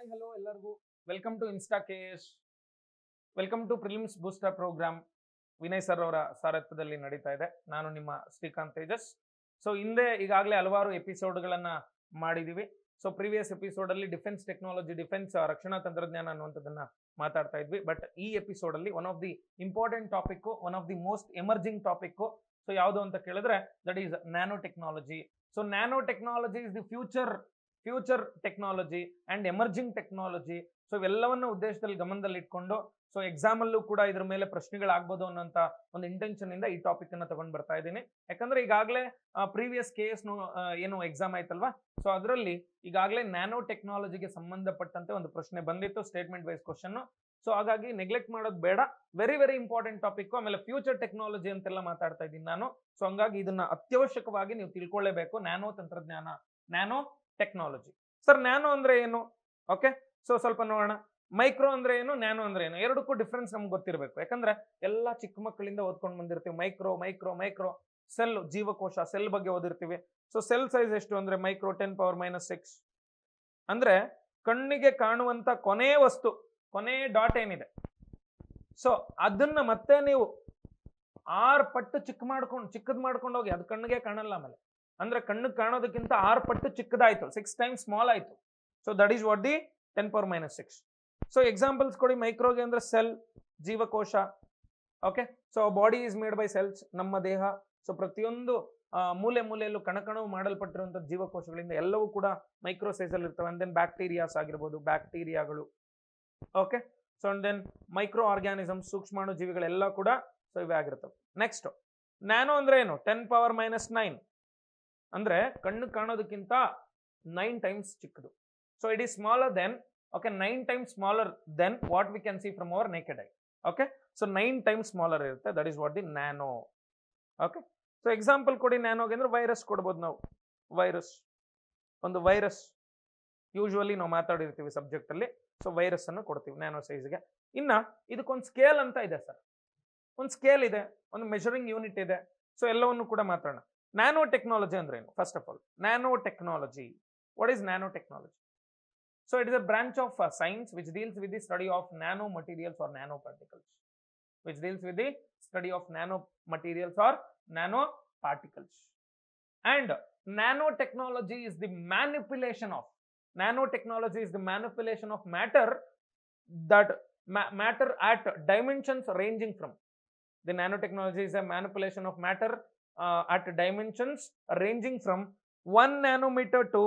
Hi hello ಎಲ್ಲರಿಗೂ welcome to insta case. Welcome to prelims booster program. Vinay sir ಅವರ ಸಾರಥ್ಯದಲ್ಲಿ ನಡೀತಾ ಇದೆ. ನಾನು ನಿಮ್ಮ ಶ್ರೀಕಾಂತ್ ತೇಜಸ್. ಸೊ ಹಿಂದೆ ಈಗಾಗಲೇ ಹಲವಾರು ಎಪಿಸೋಡ್ಗಳನ್ನ ಮಾಡಿದೀವಿ. ಸೊ ಪ್ರೀವಿಯಸ್ ಎಪಿಸೋಡ್ ಅಲ್ಲಿ ಡಿಫೆನ್ಸ್ ಟೆಕ್ನಾಲಜಿ, ಡಿಫೆನ್ಸ್ ರಕ್ಷಣಾ ತಂತ್ರಜ್ಞಾನ ಅನ್ನುವಂಥದ್ದನ್ನ ಮಾತಾಡ್ತಾ ಇದ್ವಿ. ಬಟ್ ಈ ಎಪಿಸೋಡ್ ಅಲ್ಲಿ one of the important topic, one of the most emerging topic so ಯಾವುದು ಅಂತ ಕೇಳಿದ್ರೆ that is nano technology. So nano technology is the future technology and emerging technology. So ಇವೆಲ್ಲವನ್ನ ಉದ್ದೇಶದಲ್ಲಿ ಗಮನದಲ್ಲಿ ಇಟ್ಕೊಂಡು ಸೊ ಎಕ್ಸಾಮ್ ಅಲ್ಲೂ ಕೂಡ ಇದ್ರ ಮೇಲೆ ಪ್ರಶ್ನೆಗಳಾಗ್ಬೋದು ಅನ್ನೋಂತ ಒಂದು ಇಂಟೆನ್ಷನ್ ಇಂದ ಈ ಟಾಪಿಕ್ ಅನ್ನ ತಗೊಂಡ್ ಬರ್ತಾ ಇದ್ದೀನಿ. ಯಾಕಂದ್ರೆ ಈಗಾಗಲೇ ಪ್ರೀವಿಯಸ್ ಕೇಸ್ ಏನು ಎಕ್ಸಾಮ್ ಆಯ್ತಲ್ವಾ, ಸೊ ಅದರಲ್ಲಿ ಈಗಾಗಲೇ ನ್ಯಾನೋ ಟೆಕ್ನಾಲಜಿಗೆ ಸಂಬಂಧಪಟ್ಟಂತೆ ಒಂದು ಪ್ರಶ್ನೆ ಬಂದಿತ್ತು, ಸ್ಟೇಟ್ಮೆಂಟ್ ವೈಸ್ ಕ್ವಶನ್. ಸೊ ಹಾಗಾಗಿ ನೆಗ್ಲೆಕ್ಟ್ ಮಾಡೋದು ಬೇಡ. Very very important topic. ಆಮೇಲೆ ಫ್ಯೂಚರ್ ಟೆಕ್ನಾಲಜಿ ಅಂತೆಲ್ಲ ಮಾತಾಡ್ತಾ ಇದ್ದೀನಿ ನಾನು. ಸೊ ಹಂಗಾಗಿ ಇದನ್ನ ಅತ್ಯವಶ್ಯಕವಾಗಿ ನೀವು ತಿಳ್ಕೊಳ್ಳೇಬೇಕು. ನ್ಯಾನೋ ತಂತ್ರಜ್ಞಾನ, ನ್ಯಾನೋ ಟೆಕ್ನಾಲಜಿ. ಸರ್ ನ್ಯಾನೋ ಅಂದ್ರೆ ಏನು? ಓಕೆ, ಸೊ ಸ್ವಲ್ಪ ನೋಡೋಣ. ಮೈಕ್ರೋ ಅಂದ್ರೆ ಏನು, ನ್ಯಾನೋ ಅಂದ್ರೆ ಏನು, ಎರಡಕ್ಕೂ ಡಿಫ್ರೆನ್ಸ್ ನಮ್ಗೆ ಗೊತ್ತಿರಬೇಕು. ಯಾಕಂದ್ರೆ ಎಲ್ಲ ಚಿಕ್ಕ ಮಕ್ಕಳಿಂದ ಓದ್ಕೊಂಡು ಬಂದಿರ್ತೀವಿ. ಮೈಕ್ರೋ ಮೈಕ್ರೋ ಮೈಕ್ರೋ ಸೆಲ್, ಜೀವಕೋಶ, ಸೆಲ್ ಬಗ್ಗೆ ಓದಿರ್ತೀವಿ. ಸೊ ಸೆಲ್ ಸೈಜ್ ಎಷ್ಟು ಅಂದ್ರೆ ಮೈಕ್ರೋ 10⁻⁻⁶. ಅಂದ್ರೆ ಕಣ್ಣಿಗೆ ಕಾಣುವಂತ ಕೊನೆ ವಸ್ತು, ಕೊನೆ ಡಾಟ್ ಏನಿದೆ, ಸೊ ಅದನ್ನ ಮತ್ತೆ ನೀವು 6 ಪಟ್ಟು ಚಿಕ್ಕದ್ ಮಾಡ್ಕೊಂಡು ಹೋಗಿ, ಅದು ಕಣ್ಣಿಗೆ ಕಾಣಲ್ಲ. ಆಮೇಲೆ ಅಂದ್ರೆ ಕಣ್ಣಿಗೆ ಕಾಣೋದಕ್ಕಿಂತ 6 ಪಟ್ಟು ಚಿಕ್ಕದಾಯ್ತು, 6 times ಸ್ಮಾಲ್ ಆಯ್ತು. So that is what the 10⁻⁶. So examples ಕೊಡಿ. ಮೈಕ್ರೋಗೆ ಅಂದ್ರೆ ಸೆಲ್, ಜೀವಕೋಶ. Okay, so body is made by cells, ನಮ್ಮ ದೇಹ. ಸೊ ಪ್ರತಿಯೊಂದು ಮೂಲೆಯಲ್ಲೂ ಕಣಕಣವು ಮಾಡಲ್ಪಟ್ಟಿರುವಂತಹ ಜೀವಕೋಶಗಳಿಂದ ಎಲ್ಲವೂ ಕೂಡ ಮೈಕ್ರೋ ಸೈಜ್ ಅಲ್ಲಿ ಇರ್ತವೆ. ಅಂಡ್ ದೆನ್ ಬ್ಯಾಕ್ಟೀರಿಯಾಸ್ ಆಗಿರ್ಬೋದು, ಬ್ಯಾಕ್ಟೀರಿಯಾಗಳು. Okay, so and then microorganism, ಸೂಕ್ಷ್ಮಾಣು ಜೀವಿಗಳೆಲ್ಲ ಕೂಡ ಸೊ ಇವೇ ಆಗಿರ್ತವೆ. ನೆಕ್ಸ್ಟ್ ನ್ಯಾನೋ ಅಂದ್ರೆ ಏನು? 10⁻⁹ ಅಂದ್ರೆ ಕಣ್ಣು ಕಾಣೋದಕ್ಕಿಂತ 9 times ಚಿಕ್ಕದು. So it is smaller than, okay, 9 times smaller than what we can see from our naked eye. Okay, so 9 times smaller ಇರುತ್ತೆ. That is what the nano. Okay, so example ಕೊಡಿ ನ್ಯಾನೋಗೆ ಅಂದ್ರೆ ವೈರಸ್ ಕೊಡ್ಬೋದು ನಾವು. Virus, ಒಂದು virus usually ನಾವು ಮಾತಾಡಿರ್ತೀವಿ subject ಅಲ್ಲಿ. So virus ಅನ್ನು ಕೊಡ್ತೀವಿ ನ್ಯಾನೋ ಸೈಜ್ಗೆ. ಇನ್ನ ಇದಕ್ಕೊಂದು ಸ್ಕೇಲ್ ಅಂತ ಇದೆ ಸರ್, ಒಂದು ಸ್ಕೇಲ್ ಇದೆ, ಒಂದು ಮೆಷರಿಂಗ್ ಯೂನಿಟ್ ಇದೆ. ಸೊ ಎಲ್ಲವನ್ನು ಕೂಡ ಮಾತಾಡೋಣ. ನ್ಯಾನೋ ಟೆಕ್ನಾಲಜಿ ಅಂದ್ರೆ ಏನು? First of all, nano technology, what is nano technology? So it is a branch of science which deals with the study of nanomaterials or nanoparticles. Which deals with the study of nanomaterials or nanoparticles. And nanotechnology is the manipulation of matter, that matter at dimensions ranging from. The nanotechnology is a manipulation of matter at dimensions ranging from 1 nanometer to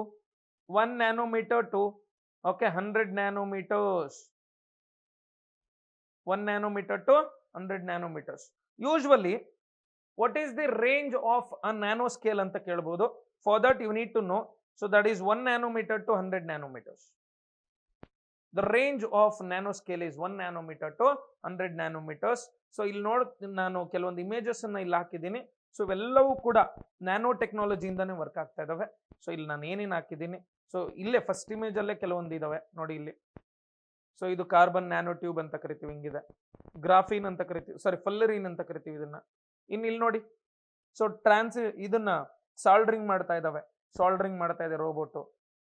100 nanometers. 1 nanometer to 100 nanometers. Usually, what is the range of a nanoscale anta kelbodu? For that you need to know. So that is 1 nanometer to 100 nanometers. The range of nanoscale is 1 nanometer to 100 nanometers. So ಇಲ್ಲಿ ನಾನು ಕೆಲವೊಂದು images ಅನ್ನ ಇಲ್ಲಿ ಹಾಕಿದ್ದೀನಿ. So ಇವೆಲ್ಲವೂ ಕೂಡ nano technology ಇಂದಾನೆ work ಆಗ್ತಾ ಇದಾವೆ. ಸೊ ಇಲ್ಲಿ ನಾನು ಏನೇನು ಹಾಕಿದ್ದೀನಿ, ಸೊ ಇಲ್ಲೇ ಫಸ್ಟ್ ಇಮೇಜ್ ಅಲ್ಲೇ ಕೆಲವೊಂದು ಇದಾವೆ ನೋಡಿ ಇಲ್ಲಿ. ಸೊ ಇದು ಕಾರ್ಬನ್ ನ್ಯಾನೋ ಟ್ಯೂಬ್ ಅಂತ ಕರಿತೀವಿ, ಹಿಂಗಿದೆ. ಗ್ರಾಫೀನ್ ಅಂತ ಕರಿತೀವಿ, ಸಾರಿ ಫಲ್ಲರಿನ್ ಅಂತ ಕರಿತೀವಿ ಇದನ್ನ. ಇನ್ನು ಇಲ್ಲಿ ನೋಡಿ, ಸೊ ಇದನ್ನ ಸಾಲ್ಡ್ರಿಂಗ್ ಮಾಡ್ತಾ ಇದೆ robot.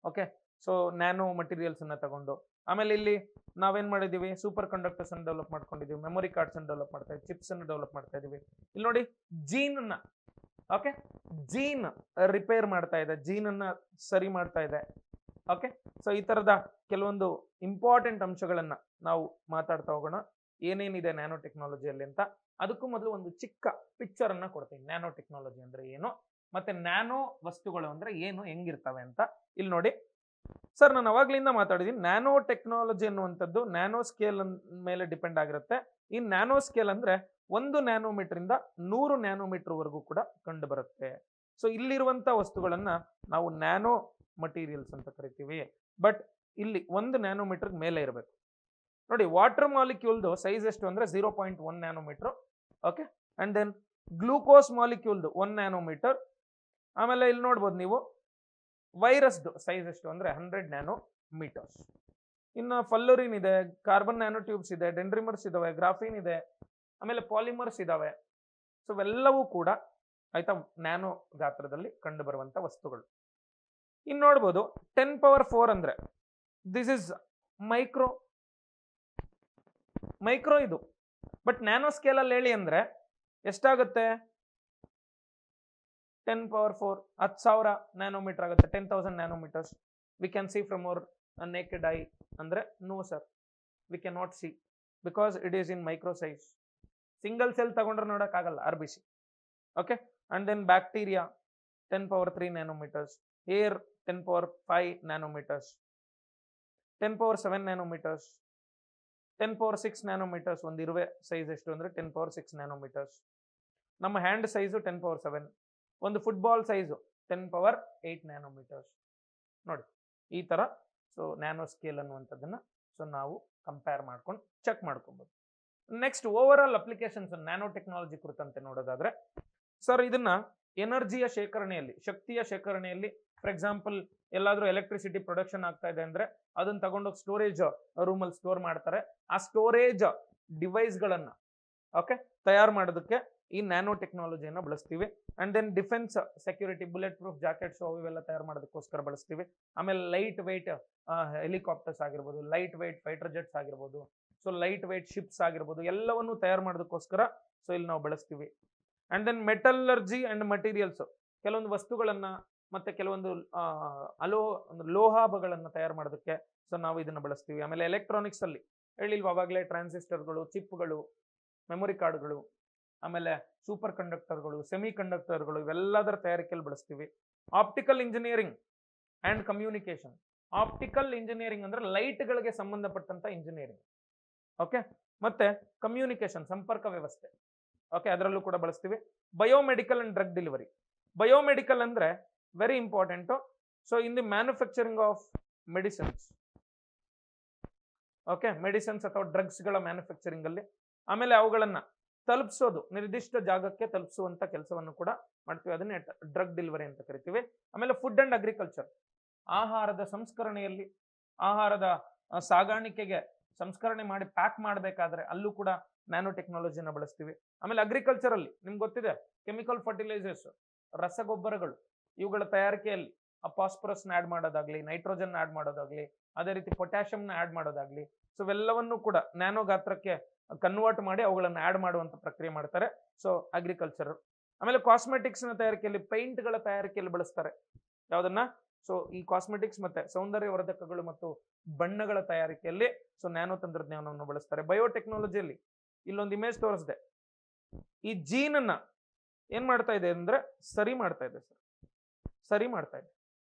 Okay, so nano materials ಅನ್ನ ತಗೊಂಡು. ಆಮೇಲೆ ಇಲ್ಲಿ ನಾವೇನ್ ಮಾಡಿದೀವಿ, ಸೂಪರ್ ಕಂಡಕ್ಟರ್ಸ್ ಅನ್ನು ಡೆವಲಪ್ ಮಾಡ್ಕೊಂಡಿದೀವಿ, ಮೆಮೊರಿ ಕಾರ್ಡ್ಸ್ ಅನ್ನು ಡೆವಲಪ್ ಮಾಡ್ತಾ ಇದ್ದೀವಿ, ಚಿಪ್ಸ್ ಅನ್ನು ಡೆವಲಪ್ ಮಾಡ್ತಾ ಇದೀವಿ. ಇಲ್ಲಿ ನೋಡಿ ಜೀನ್ ಅನ್ನ, ಓಕೆ, ಜೀನ್ ರಿಪೇರ್ ಮಾಡ್ತಾ ಇದೆ, ಜೀನ್ ಅನ್ನ ಸರಿ ಮಾಡ್ತಾ ಇದೆ. ಓಕೆ, ಸೊ ಈ ತರದ ಕೆಲವೊಂದು ಇಂಪಾರ್ಟೆಂಟ್ ಅಂಶಗಳನ್ನ ನಾವು ಮಾತಾಡ್ತಾ ಹೋಗೋಣ, ಏನೇನಿದೆ ನ್ಯಾನೋ ಟೆಕ್ನಾಲಜಿಯಲ್ಲಿ ಅಂತ. ಅದಕ್ಕೂ ಮೊದಲು ಒಂದು ಚಿಕ್ಕ ಪಿಕ್ಚರ್ ಅನ್ನ ಕೊಡ್ತೀನಿ, ನ್ಯಾನೋ ಟೆಕ್ನಾಲಜಿ ಅಂದ್ರೆ ಏನು, ಮತ್ತೆ ನ್ಯಾನೋ ವಸ್ತುಗಳು ಅಂದ್ರೆ ಏನು, ಹೆಂಗಿರ್ತವೆ ಅಂತ. ಇಲ್ಲಿ ನೋಡಿ ಸರ್, ನಾನು ಅವಾಗ್ಲಿಂದ ಮಾತಾಡಿದೀನಿ. ನ್ಯಾನೋ ಟೆಕ್ನಾಲಜಿ ಅನ್ನುವಂಥದ್ದು ನ್ಯಾನೋ ಸ್ಕೇಲ್ ಮೇಲೆ ಡಿಪೆಂಡ್ ಆಗಿರುತ್ತೆ. ಈ ನ್ಯಾನೋ ಸ್ಕೇಲ್ ಅಂದ್ರೆ 1 ನ್ಯಾನೋಮೀಟರ್ ಇಂದ 100 ನ್ಯಾನೋಮೀಟರ್ ವರೆಗೂ ಕೂಡ ಕಂಡು ಬರುತ್ತೆ. ಸೊ ಇಲ್ಲಿರುವಂತ ವಸ್ತುಗಳನ್ನ ನಾವು ನ್ಯಾನೋ ಮಟೀರಿಯಲ್ಸ್ ಅಂತ ಕರಿತೀವಿ. ಬಟ್ ಇಲ್ಲಿ 1 ನ್ಯಾನೋಮೀಟರ್ ಮೇಲೆ ಇರಬೇಕು. ನೋಡಿ, ವಾಟರ್ ಮಾಲಿಕ್ಯೂಲ್ದು ಸೈಜ್ ಎಷ್ಟು ಅಂದ್ರೆ 0.1 nanometre. Okay, and then glucose ಮಾಲಿಕ್ಯೂಲ್ದು 1 ನ್ಯಾನೋಮೀಟರ್. ಆಮೇಲೆ ಇಲ್ಲಿ ನೋಡ್ಬೋದು ನೀವು, ವೈರಸ್ದು ಸೈಜ್ ಎಷ್ಟು ಅಂದ್ರೆ 100 ನ್ಯಾನೋಮೀಟರ್ಸ್. ಇನ್ನು ಫಲ್ಲರಿನ್ ಇದೆ, ಕಾರ್ಬನ್ ನ್ಯಾನೋ ಟ್ಯೂಬ್ಸ್ ಇದೆ, ಡೆಂಡ್ರಿಮರ್ಸ್ ಇದಾವೆ, ಗ್ರಾಫೀನ್ ಇದೆ, ಆಮೇಲೆ ಪಾಲಿಮರ್ಸ್ ಇದಾವೆ. ಸೊ ಇವೆಲ್ಲವೂ ಕೂಡ ಆಯ್ತಾ ನ್ಯಾನೋ ಗಾತ್ರದಲ್ಲಿ ಕಂಡು ಬರುವಂತ ವಸ್ತುಗಳು. ಇನ್ನು ನೋಡ್ಬೋದು 10⁻⁴ ಅಂದ್ರೆ ದಿಸ್ ಇಸ್ ಮೈಕ್ರೋ ಮೈಕ್ರೋ ಇದು. ಬಟ್ ನ್ಯಾನೋ ಸ್ಕೇಲ್ ಅಲ್ಲಿ ಹೇಳಿ ಅಂದ್ರೆ ಎಷ್ಟಾಗುತ್ತೆ? 10⁴ 10,000 ನ್ಯಾನೋಮೀಟರ್ ಆಗುತ್ತೆ, 10,000 nanometres. We can see from our naked eye ಅಂದ್ರೆ no sir, we can not see because it is in micro size. Single cell ತಗೊಂಡ್ರೆ ನೋಡಕ್ಕಾಗಲ್ಲ RBC. Okay, and then bacteria 10⁻³ nanometres, hair 10⁻5 nanometres, 10⁻7 nanometres, 10⁻6 nanometres. ಒಂದು ಇರುವೆ size ಎಷ್ಟು ಅಂದ್ರೆ 10⁻6 nanometres. ನಮ್ಮ hand size 10⁻7. ಒಂದು football size 10⁻8 nanometres. ನೋಡಿ ಈ ತರ. ಸೊ ನ್ಯಾನೋ ಸ್ಕೇಲ್ ಅನ್ನುವಂಥದ್ದನ್ನ ಸೊ ನಾವು ಕಂಪೇರ್ ಮಾಡ್ಕೊಂಡು ಚೆಕ್ ಮಾಡ್ಕೊಬಹುದು. Next over all applications nano technology ಕುರಿತಂತೆ ನೋಡೋದಾದ್ರೆ ಸರ್, ಇದನ್ನ ಎನರ್ಜಿಯ ಶೇಖರಣೆಯಲ್ಲಿ, ಶಕ್ತಿಯ ಶೇಖರಣೆಯಲ್ಲಿ, ಫಾರ್ ಎಕ್ಸಾಂಪಲ್ ಎಲ್ಲಾದ್ರೂ ಎಲೆಕ್ಟ್ರಿಸಿಟಿ ಪ್ರೊಡಕ್ಷನ್ ಆಗ್ತಾ ಇದೆ ಅಂದ್ರೆ ಅದನ್ನ ತಗೊಂಡೋಗಿ ಸ್ಟೋರೇಜ್ ರೂಮ್ ಅಲ್ಲಿ ಸ್ಟೋರ್ ಮಾಡ್ತಾರೆ. ಆ ಸ್ಟೋರೇಜ್ ಡಿವೈಸ್ ಗಳನ್ನ ಓಕೆ ತಯಾರು ಮಾಡೋದಕ್ಕೆ ಈ ನ್ಯಾನೋ ಟೆಕ್ನಾಲಜಿಯನ್ನ ಬಳಸ್ತೀವಿ. And then defence security, bulletproof jackets ಇವೆಲ್ಲ ತಯಾರು ಮಾಡೋದಕ್ಕೋಸ್ಕರ ಬಳಸ್ತೀವಿ. ಆಮೇಲೆ ಲೈಟ್ ವೆಯ್ಟ್ ಹೆಲಿಕಾಪ್ಟರ್ಸ್ ಆಗಿರ್ಬೋದು, ಲೈಟ್ ವೆಯ್ಟ್ ಫೈಟರ್ ಜೆಟ್ಸ್ ಆಗಿರ್ಬೋದು, ಸೊ ಲೈಟ್ ವೆಯ್ಟ್ ಶಿಪ್ಸ್ ಆಗಿರ್ಬೋದು, ಎಲ್ಲವನ್ನು ತಯಾರು ಮಾಡೋದಕ್ಕೋಸ್ಕರ ಸೊ ಇಲ್ಲಿ ನಾವು ಬಳಸ್ತೀವಿ. And then metallurgy and materials, ಕೆಲವೊಂದು ವಸ್ತುಗಳನ್ನ ಮತ್ತೆ ಕೆಲವೊಂದು ಲೋಹಾಭಗಳನ್ನ ತಯಾರು ಮಾಡೋದಕ್ಕೆ ಸೊ ನಾವು ಇದನ್ನ ಬಳಸ್ತೀವಿ. ಆಮೇಲೆ ಎಲೆಕ್ಟ್ರಾನಿಕ್ಸ್ ಅಲ್ಲಿ ಹೇಳಿಲ್ವ ಅವಾಗಲೇ, ಟ್ರಾನ್ಸಿಸ್ಟರ್ಗಳು, ಚಿಪ್ಗಳು, ಮೆಮೊರಿ ಕಾರ್ಡ್ಗಳು, ಆಮೇಲೆ ಸೂಪರ್ ಕಂಡಕ್ಟರ್ಗಳು, ಸೆಮಿ ಕಂಡಕ್ಟರ್ಗಳು, ಇವೆಲ್ಲದರ ತಯಾರಿಕೆಯಲ್ಲಿ ಬಳಸ್ತೀವಿ. Optical engineering and communication. Optical engineering ಅಂದ್ರೆ ಲೈಟ್ಗಳಿಗೆ ಸಂಬಂಧಪಟ್ಟಂತ ಇಂಜಿನಿಯರಿಂಗ್. ಓಕೆ, ಮತ್ತೆ ಕಮ್ಯುನಿಕೇಶನ್ ಸಂಪರ್ಕ ವ್ಯವಸ್ಥೆ, ಓಕೆ ಅದರಲ್ಲೂ ಕೂಡ ಬಳಸ್ತೀವಿ. Biomedical and drug delivery. Biomedical ಅಂದ್ರೆ very important. So in the manufacturing of medicines, okay medicines ಅಥವಾ ಡ್ರಗ್ಸ್ ಗಳ ಮ್ಯಾನುಫ್ಯಾಕ್ಚರಿಂಗ್ ಅಲ್ಲಿ, ಆಮೇಲೆ ಅವುಗಳನ್ನ ತಲುಪಿಸೋದು, ನಿರ್ದಿಷ್ಟ ಜಾಗಕ್ಕೆ ತಲುಪಿಸುವಂತ ಕೆಲಸವನ್ನು ಕೂಡ ಮಾಡ್ತೀವಿ. ಅದನ್ನೇ ಡ್ರಗ್ ಡೆಲಿವರಿ ಅಂತ ಕರಿತೀವಿ. ಆಮೇಲೆ ಫುಡ್ ಅಂಡ್ ಅಗ್ರಿಕಲ್ಚರ್, ಆಹಾರದ ಸಂಸ್ಕರಣೆಯಲ್ಲಿ, ಆಹಾರದ ಸಾಗಾಣಿಕೆಗೆ ಸಂಸ್ಕರಣೆ ಮಾಡಿ ಪ್ಯಾಕ್ ಮಾಡಬೇಕಾದ್ರೆ ಅಲ್ಲೂ ಕೂಡ ನ್ಯಾನೋ ಟೆಕ್ನಾಲಜಿನ ಬಳಸ್ತೀವಿ. ಆಮೇಲೆ ಅಗ್ರಿಕಲ್ಚರ್ ಅಲ್ಲಿ ನಿಮ್ಗೆ ಗೊತ್ತಿದೆ, ಕೆಮಿಕಲ್ ಫರ್ಟಿಲೈಸರ್ಸ್, ರಸಗೊಬ್ಬರಗಳು, ಇವುಗಳ ತಯಾರಿಕೆಯಲ್ಲಿ ಫಾಸ್ಫರಸ್ ಆಡ್ ಮಾಡೋದಾಗ್ಲಿ, ನೈಟ್ರೋಜನ್ ಆಡ್ ಮಾಡೋದಾಗ್ಲಿ, ಅದೇ ರೀತಿ ಪೊಟ್ಯಾಷಿಯಂನ ಆಡ್ ಮಾಡೋದಾಗ್ಲಿ, ಸೊ ಇವೆಲ್ಲವನ್ನೂ ಕೂಡ ನ್ಯಾನೋ ಗಾತ್ರಕ್ಕೆ ಕನ್ವರ್ಟ್ ಮಾಡಿ ಅವುಗಳನ್ನು ಆಡ್ ಮಾಡುವಂತ ಪ್ರಕ್ರಿಯೆ ಮಾಡ್ತಾರೆ. So agriculture. ಆಮೇಲೆ ಕಾಸ್ಮೆಟಿಕ್ಸ್ ನ ತಯಾರಿಕೆಯಲ್ಲಿ, ಪೇಂಟ್ ಗಳ ತಯಾರಿಕೆಯಲ್ಲಿ ಬಳಸ್ತಾರೆ. ಯಾವ್ದನ್ನ? ಸೊ ಈ ಕಾಸ್ಮೆಟಿಕ್ಸ್ ಮತ್ತೆ ಸೌಂದರ್ಯವರ್ಧಕಗಳು ಮತ್ತು ಬಣ್ಣಗಳ ತಯಾರಿಕೆಯಲ್ಲಿ ಸೊ ನ್ಯಾನೋ ತಂತ್ರಜ್ಞಾನವನ್ನು ಬಳಸ್ತಾರೆ. ಬಯೋಟೆಕ್ನಾಲಜಿಯಲ್ಲಿ ಇಲ್ಲೊಂದು ಇಮೇಜ್ ತೋರಿಸಿದೆ. ಈ ಜೀನ್ ಅನ್ನ ಏನ್ ಮಾಡ್ತಾ ಇದೆ ಅಂದ್ರೆ ಸರಿ ಮಾಡ್ತಾ ಇದೆ ಸರ್, ಸರಿ ಮಾಡ್ತಾ ಇದೆ.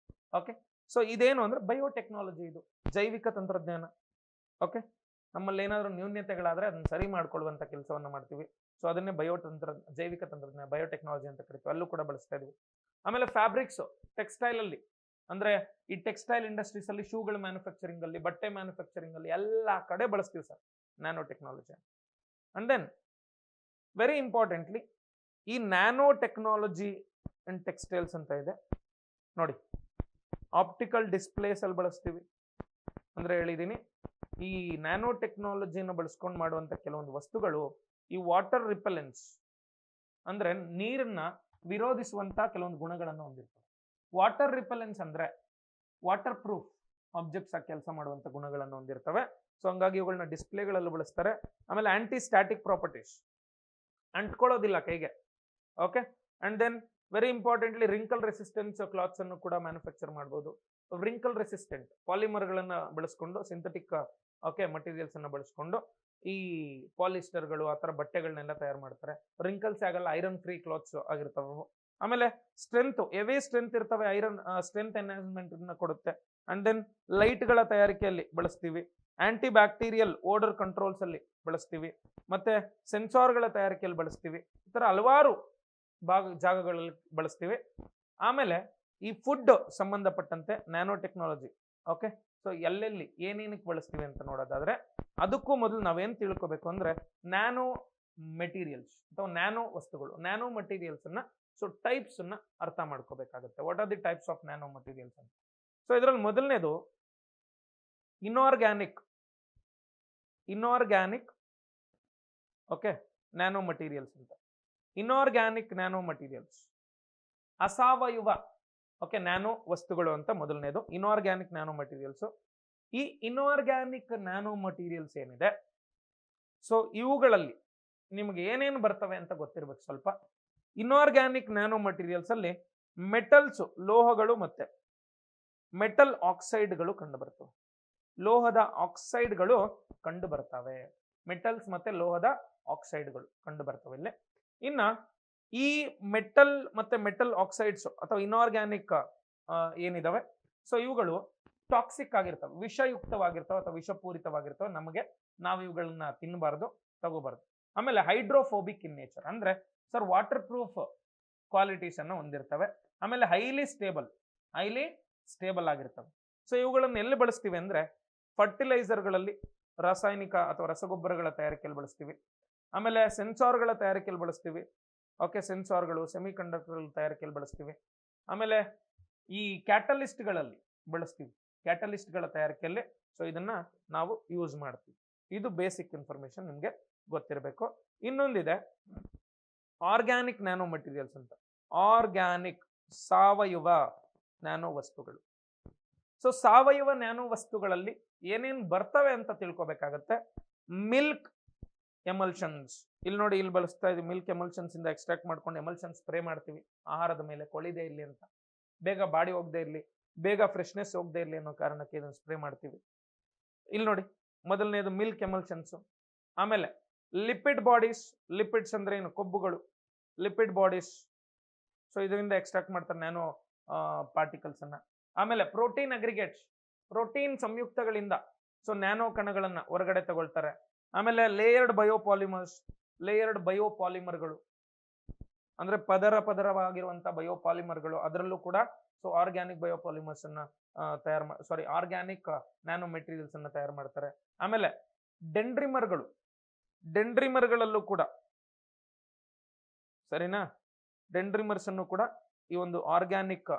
ಓಕೆ, ಸೊ ಇದೇನು ಅಂದ್ರೆ ಬಯೋಟೆಕ್ನಾಲಜಿ, ಇದು ಜೈವಿಕ ತಂತ್ರಜ್ಞಾನ. ಓಕೆ, ನಮ್ಮಲ್ಲಿ ಏನಾದರೂ ನ್ಯೂನ್ಯತೆಗಳಾದ್ರೆ ಅದನ್ನ ಸರಿ ಮಾಡ್ಕೊಳ್ಳುವಂತ ಕೆಲಸವನ್ನ ಮಾಡ್ತೀವಿ. ಸೊ ಅದನ್ನೇ ಜೈವಿಕ ತಂತ್ರಜ್ಞಾನ, ಬಯೋಟೆಕ್ನಾಲಜಿ ಅಂತ ಕರಿತೀವಿ. ಅಲ್ಲೂ ಕೂಡ ಬಳಸ್ತಾ ಇದೀವಿ. ಆಮೇಲೆ ಫ್ಯಾಬ್ರಿಕ್ಸ್, ಟೆಕ್ಸ್ಟೈಲ್ ಅಲ್ಲಿ ಅಂದ್ರೆ ಈ ಟೆಕ್ಸ್ಟೈಲ್ ಇಂಡಸ್ಟ್ರೀಸ್ ಅಲ್ಲಿ, ಶೂಗಳ ಮ್ಯಾನುಫ್ಯಾಕ್ಚರಿಂಗ್ ಅಲ್ಲಿ, ಬಟ್ಟೆ ಮ್ಯಾನುಫ್ಯಾಕ್ಚರಿಂಗ್ ಅಲ್ಲಿ ಎಲ್ಲಾ ಕಡೆ ಬಳಸ್ತೀವಿ sir nano technology. And then very importantly ಈ ನ್ಯಾನೋ ಟೆಕ್ನಾಲಜಿ ಅಂಡ್ ಟೆಕ್ಸ್ಟೈಲ್ಸ್ ಅಂತ ಇದೆ ನೋಡಿ. ಆಪ್ಟಿಕಲ್ ಡಿಸ್ಪ್ಲೇಸ್ ಅಲ್ಲಿ ಬಳಸ್ತೀವಿ ಅಂದ್ರೆ ಹೇಳಿದೀನಿ, ಈ ನ್ಯಾನೋ ಟೆಕ್ನಾಲಜಿನ ಬಳಸ್ಕೊಂಡು ಮಾಡುವಂತ ಕೆಲವೊಂದು ವಸ್ತುಗಳು ಈ ವಾಟರ್ ರಿಪೆಲೆನ್ಸ್ ಅಂದ್ರೆ ನೀರನ್ನ ವಿರೋಧಿಸುವಂತ ಕೆಲವೊಂದು ಗುಣಗಳನ್ನು ಹೊಂದಿರ್ತವೆ. ವಾಟರ್ ರಿಪೆಲೆನ್ಸ್ ಅಂದ್ರೆ ವಾಟರ್ ಪ್ರೂಫ್ ಆಬ್ಜೆಕ್ಟ್ಸ್ ಆಗಿ ಕೆಲಸ ಮಾಡುವಂತ ಗುಣಗಳನ್ನು ಹೊಂದಿರ್ತವೆ. ಸೊ ಹಂಗಾಗಿ ಇವುಗಳನ್ನ ಡಿಸ್ಪ್ಲೇಗಳಲ್ಲಿ ಬಳಸ್ತಾರೆ. ಆಮೇಲೆ ಆಂಟಿ ಸ್ಟ್ಯಾಟಿಕ್ ಪ್ರಾಪರ್ಟೀಸ್, ಅಂಟ್ಕೊಳ್ಳೋದಿಲ್ಲ ಕೈಗೆ. Okay, and then very importantly wrinkle resistance clothes ಅನ್ನು ಕೂಡ ಮ್ಯಾನುಫ್ಯಾಕ್ಚರ್ ಮಾಡಬಹುದು. ರಿಂಕಲ್ ರೆಸಿಸ್ಟೆಂಟ್ ಪಾಲಿಮರ್ಗಳನ್ನ ಬಳಸ್ಕೊಂಡು, ಸಿಂಥೆಟಿಕ್ ಓಕೆ ಮಟೀರಿಯಲ್ಸ್ ಅನ್ನ ಬಳಸ್ಕೊಂಡು ಈ ಪಾಲಿಸ್ಟರ್ಗಳು ಆ ತರ ಬಟ್ಟೆಗಳನ್ನೆಲ್ಲ ತಯಾರು ಮಾಡ್ತಾರೆ. ರಿಂಕಲ್ಸ್ ಆಗಲ್ಲ, ಐರನ್ ಫ್ರೀ ಕ್ಲಾತ್ಸ್ ಆಗಿರ್ತವೆ. ಆಮೇಲೆ ಸ್ಟ್ರೆಂತ್, ಹೆವಿ ಸ್ಟ್ರೆಂತ್ ಇರ್ತವೆ, ಐರನ್ ಸ್ಟ್ರೆಂತ್ ಎನ್ಹಾನ್ಸ್ಮೆಂಟ್ ಕೊಡುತ್ತೆ. ಅಂಡ್ ದೆನ್ ಲೈಟ್ ಗಳ ತಯಾರಿಕೆಯಲ್ಲಿ ಬಳಸ್ತೀವಿ. ಆಂಟಿ ಬ್ಯಾಕ್ಟೀರಿಯಲ್ ಓಡರ್ ಕಂಟ್ರೋಲ್ಸ್ ಅಲ್ಲಿ ಬಳಸ್ತೀವಿ. ಮತ್ತೆ ಸೆನ್ಸಾರ್ಗಳ ತಯಾರಿಕೆಯಲ್ಲಿ ಬಳಸ್ತೀವಿ. ಈ ತರ ಹಲವಾರು ಜಾಗಗಳಲ್ಲಿ ಬಳಸ್ತೀವಿ. ಆಮೇಲೆ ಈ ಫುಡ್ ಸಂಬಂಧಪಟ್ಟಂತೆ ನ್ಯಾನೋ ಟೆಕ್ನಾಲಜಿ ಓಕೆ, ಸೊ ಎಲ್ಲೆಲ್ಲಿ ಏನೇನಕ್ಕೆ ಬಳಸ್ತೀವಿ ಅಂತ ನೋಡೋದಾದ್ರೆ ಅದಕ್ಕೂ ಮೊದಲು ನಾವೇನ್ ತಿಳ್ಕೊಬೇಕು ಅಂದ್ರೆ ನ್ಯಾನೋ ಮೆಟೀರಿಯಲ್ಸ್ ಅಥವಾ ನ್ಯಾನೋ ವಸ್ತುಗಳು, ನ್ಯಾನೋ ಮಟೀರಿಯಲ್ಸ್ ಅನ್ನ ಸೊ ಟೈಪ್ಸ್ ಅನ್ನ ಅರ್ಥ ಮಾಡ್ಕೋಬೇಕಾಗುತ್ತೆ. What are the types of nano materials ಅಂತ. ಸೊ ಇದರಲ್ಲಿ ಮೊದಲನೇದು ಇನ್ಆರ್ಗ್ಯಾನಿಕ್ ಓಕೆ ನ್ಯಾನೋ ಮಟೀರಿಯಲ್ಸ್ ಅಂತ. ಇನ್ಆರ್ಗ್ಯಾನಿಕ್ ನ್ಯಾನೋ ಮಟೀರಿಯಲ್ಸ್, ಅಸಾವಯವ ಓಕೆ ನ್ಯಾನೋ ವಸ್ತುಗಳು ಅಂತ ಮೊದಲನೇದು ಇನ್ಆರ್ಗ್ಯಾನಿಕ್ ನ್ಯಾನೋ ಮಟೀರಿಯಲ್ಸ್. ಈ ಇನ್ಆರ್ಗ್ಯಾನಿಕ್ ನ್ಯಾನೋ ಮಟೀರಿಯಲ್ಸ್ ಏನಿದೆ, ಸೊ ಇವುಗಳಲ್ಲಿ ನಿಮ್ಗೆ ಏನೇನು ಬರ್ತವೆ ಅಂತ ಗೊತ್ತಿರ್ಬೇಕು ಸ್ವಲ್ಪ. ಇನ್ಆರ್ಗ್ಯಾನಿಕ್ ನ್ಯಾನೋ ಮಟೀರಿಯಲ್ಸ್ ಅಲ್ಲಿ ಮೆಟಲ್ಸ್, ಲೋಹಗಳು ಮತ್ತೆ ಮೆಟಲ್ ಆಕ್ಸೈಡ್ಗಳು ಕಂಡು ಬರ್ತವೆ. ಲೋಹದ ಆಕ್ಸೈಡ್ಗಳು ಕಂಡು ಬರ್ತವೆ. ಮೆಟಲ್ಸ್ ಮತ್ತೆ ಲೋಹದ ಆಕ್ಸೈಡ್ಗಳು ಕಂಡು ಬರ್ತವೆ ಇಲ್ಲಿ. ಇನ್ನ ಈ ಮೆಟಲ್ ಮತ್ತೆ ಮೆಟಲ್ ಆಕ್ಸೈಡ್ಸ್ ಅಥವಾ ಇನ್ಆರ್ಗ್ಯಾನಿಕ್ ಏನಿದಾವೆ, ಸೊ ಇವುಗಳು ಟಾಕ್ಸಿಕ್ ಆಗಿರ್ತವೆ, ವಿಷಯುಕ್ತವಾಗಿರ್ತವೆ ಅಥವಾ ವಿಷಪೂರಿತವಾಗಿರ್ತವೆ. ನಾವು ಇವುಗಳನ್ನ ತಿನ್ನಬಾರ್ದು, ತಗೋಬಾರ್ದು. ಆಮೇಲೆ ಹೈಡ್ರೋಫೋಬಿಕ್ ಇನ್ ನೇಚರ್, ಅಂದ್ರೆ ಸರ್ ವಾಟರ್ ಪ್ರೂಫ್ ಕ್ವಾಲಿಟೀಸ್ ಅನ್ನು ಹೊಂದಿರ್ತವೆ. ಆಮೇಲೆ ಹೈಲಿ ಸ್ಟೇಬಲ್ ಆಗಿರ್ತವೆ. ಸೊ ಇವುಗಳನ್ನು ಎಲ್ಲಿ ಬಳಸ್ತೀವಿ ಅಂದ್ರೆ ಫರ್ಟಿಲೈಸರ್ಗಳಲ್ಲಿ, ರಾಸಾಯನಿಕ ಅಥವಾ ರಸಗೊಬ್ಬರಗಳ ತಯಾರಿಕೆಯಲ್ಲಿ ಬಳಸ್ತೀವಿ. ಆಮೇಲೆ ಸೆನ್ಸಾರ್ಗಳ ತಯಾರಿಕೆಯಲ್ಲಿ ಬಳಸ್ತೀವಿ. ಓಕೆ, ಸೆನ್ಸಾರ್ಗಳು, ಸೆಮಿ ಕಂಡಕ್ಟರ್ ತಯಾರಿಕೆಯಲ್ಲಿ ಬಳಸ್ತೀವಿ. ಆಮೇಲೆ ಈ ಕ್ಯಾಟಲಿಸ್ಟ್ಗಳಲ್ಲಿ ಬಳಸ್ತೀವಿ, ಕ್ಯಾಟಲಿಸ್ಟ್ಗಳ ತಯಾರಿಕೆಯಲ್ಲಿ. ಸೊ ಇದನ್ನ ನಾವು ಯೂಸ್ ಮಾಡ್ತೀವಿ. ಇದು ಬೇಸಿಕ್ ಇನ್ಫಾರ್ಮೇಶನ್ ನಿಮ್ಗೆ ಗೊತ್ತಿರಬೇಕು. ಇನ್ನೊಂದಿದೆ ಆರ್ಗ್ಯಾನಿಕ್ ನ್ಯಾನೋ ಮಟೀರಿಯಲ್ಸ್ ಅಂತ. ಆರ್ಗ್ಯಾನಿಕ್, ಸಾವಯವ ನ್ಯಾನೋ ವಸ್ತುಗಳು. ಸೊ ಸಾವಯವ ನ್ಯಾನೋ ವಸ್ತುಗಳಲ್ಲಿ ಏನೇನು ಬರ್ತವೆ ಅಂತ ತಿಳ್ಕೊಬೇಕಾಗತ್ತೆ. ಮಿಲ್ಕ್ ಎಮಲ್ಷನ್ಸ್, ಇಲ್ಲಿ ನೋಡಿ, ಇಲ್ಲಿ ಬಳಸ್ತಾ ಇದ್ದೀವಿ. ಮಿಲ್ಕ್ ಎಮಲ್ಷನ್ಸ್ ಇಂದ ಎಕ್ಸ್ಟ್ರಾಕ್ಟ್ ಮಾಡ್ಕೊಂಡು ಎಮಲ್ಷನ್ ಸ್ಪ್ರೇ ಮಾಡ್ತೀವಿ ಆಹಾರದ ಮೇಲೆ, ಕೊಳಿದೆ ಇರಲಿ ಅಂತ, ಬೇಗ ಬಾಡಿ ಹೋಗದೆ ಇರಲಿ, ಬೇಗ ಫ್ರೆಶ್ನೆಸ್ ಹೋಗದೆ ಇರಲಿ ಅನ್ನೋ ಕಾರಣಕ್ಕೆ ಇದನ್ನು ಸ್ಪ್ರೇ ಮಾಡ್ತೀವಿ. ಇಲ್ಲಿ ನೋಡಿ, ಮೊದಲನೇದು ಮಿಲ್ಕ್ ಎಮಲ್ಷನ್ಸ್. ಆಮೇಲೆ ಲಿಪಿಡ್ ಬಾಡೀಸ್, ಲಿಪಿಡ್ಸ್ ಅಂದ್ರೆ ಏನು, ಕೊಬ್ಬುಗಳು, ಲಿಪಿಡ್ ಬಾಡೀಸ್. ಸೊ ಇದರಿಂದ ಎಕ್ಸ್ಟ್ರಾಕ್ಟ್ ಮಾಡ್ತಾರೆ ನ್ಯಾನೋ ಪಾರ್ಟಿಕಲ್ಸ್ ಅನ್ನ. ಆಮೇಲೆ ಪ್ರೋಟೀನ್ ಅಗ್ರಿಗೇಟ್ಸ್, ಪ್ರೋಟೀನ್ ಸಂಯುಕ್ತಗಳಿಂದ ಸೊ ನ್ಯಾನೋ ಕಣಗಳನ್ನ ಹೊರಗಡೆ ತಗೊಳ್ತಾರೆ. ಆಮೇಲೆ ಲೇಯರ್ಡ್ ಬಯೋಪಾಲಿಮರ್ಗಳು ಅಂದ್ರೆ ಪದರವಾಗಿರುವಂತಹ ಬಯೋಪಾಲಿಮರ್ಗಳು, ಅದರಲ್ಲೂ ಕೂಡ ಸೊ ಆರ್ಗ್ಯಾನಿಕ್ ಬಯೋಪಾಲಿಮರ್ಸ್ ಅನ್ನ ಆರ್ಗ್ಯಾನಿಕ್ ನ್ಯಾನೋ ಮೆಟೀರಿಯಲ್ಸ್ ಅನ್ನ ತಯಾರು ಮಾಡ್ತಾರೆ. ಆಮೇಲೆ ಡೆಂಡ್ರಿಮರ್ಗಳಲ್ಲೂ ಕೂಡ, ಸರಿನಾ, ಡೆಂಡ್ರಿಮರ್ಸ್ ಅನ್ನು ಕೂಡ ಈ ಒಂದು ಆರ್ಗ್ಯಾನಿಕ್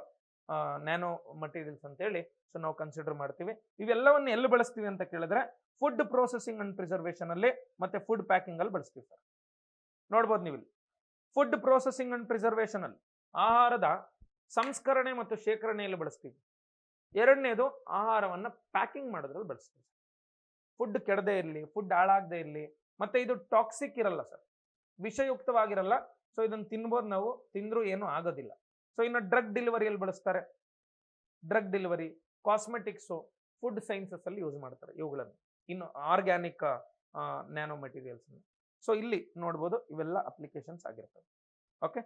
ನ್ಯಾನೋ ಮಟೀರಿಯಲ್ಸ್ ಅಂತ ಹೇಳಿ ಸೊ ನಾವು ಕನ್ಸಿಡರ್ ಮಾಡ್ತೀವಿ. ಇವೆಲ್ಲವನ್ನು ಎಲ್ಲಿ ಬಳಸ್ತೀವಿ ಅಂತ ಕೇಳಿದ್ರೆ ಫುಡ್ ಪ್ರೊಸೆಸಿಂಗ್ ಅಂಡ್ ಪ್ರಿಸರ್ವೇಷನ್ ಅಲ್ಲಿ ಮತ್ತೆ ಫುಡ್ ಪ್ಯಾಕಿಂಗ್ ಅಲ್ಲಿ ಬಳಸ್ತೀವಿ ಸರ್. ನೋಡ್ಬೋದು ನೀವು ಇಲ್ಲಿ ಫುಡ್ ಪ್ರೊಸೆಸಿಂಗ್ ಅಂಡ್ ಪ್ರಿಸರ್ವೇಷನ್ ಅಲ್ಲಿ ಆಹಾರದ ಸಂಸ್ಕರಣೆ ಮತ್ತು ಶೇಖರಣೆಯಲ್ಲಿ ಬಳಸ್ತೀವಿ. ಎರಡನೇದು ಆಹಾರವನ್ನ ಪ್ಯಾಕಿಂಗ್ ಮಾಡೋದ್ರಲ್ಲಿ ಬಳಸ್ತೀವಿ. ಫುಡ್ ಕೆಡದೆ ಇರಲಿ, ಫುಡ್ ಹಾಳಾಗದೆ ಇರಲಿ, ಮತ್ತೆ ಇದು ಟಾಕ್ಸಿಕ್ ಇರಲ್ಲ ಸರ್, ವಿಷಯುಕ್ತವಾಗಿರಲ್ಲ. ಸೊ ಇದನ್ನ ತಿನ್ಬೋದು, ನಾವು ತಿಂದ್ರೂ ಏನು ಆಗೋದಿಲ್ಲ. ಸೊ ಇನ್ನು ಡ್ರಗ್ ಡೆಲಿವರಿಯಲ್ಲಿ ಬಳಸ್ತಾರೆ. Drug delivery, cosmetics, food sciences ಅಲ್ಲಿ ಯೂಸ್ ಮಾಡ್ತಾರೆ ಇವುಗಳನ್ನು. ಇನ್ನು ಆರ್ಗ್ಯಾನಿಕ್ ನ್ಯಾನೋ ಮೆಟೀರಿಯಲ್ಸ್. ಸೊ ಇಲ್ಲಿ ನೋಡ್ಬೋದು ಇವೆಲ್ಲ ಅಪ್ಲಿಕೇಶನ್ಸ್ ಆಗಿರ್ತವೆ. ಓಕೆ,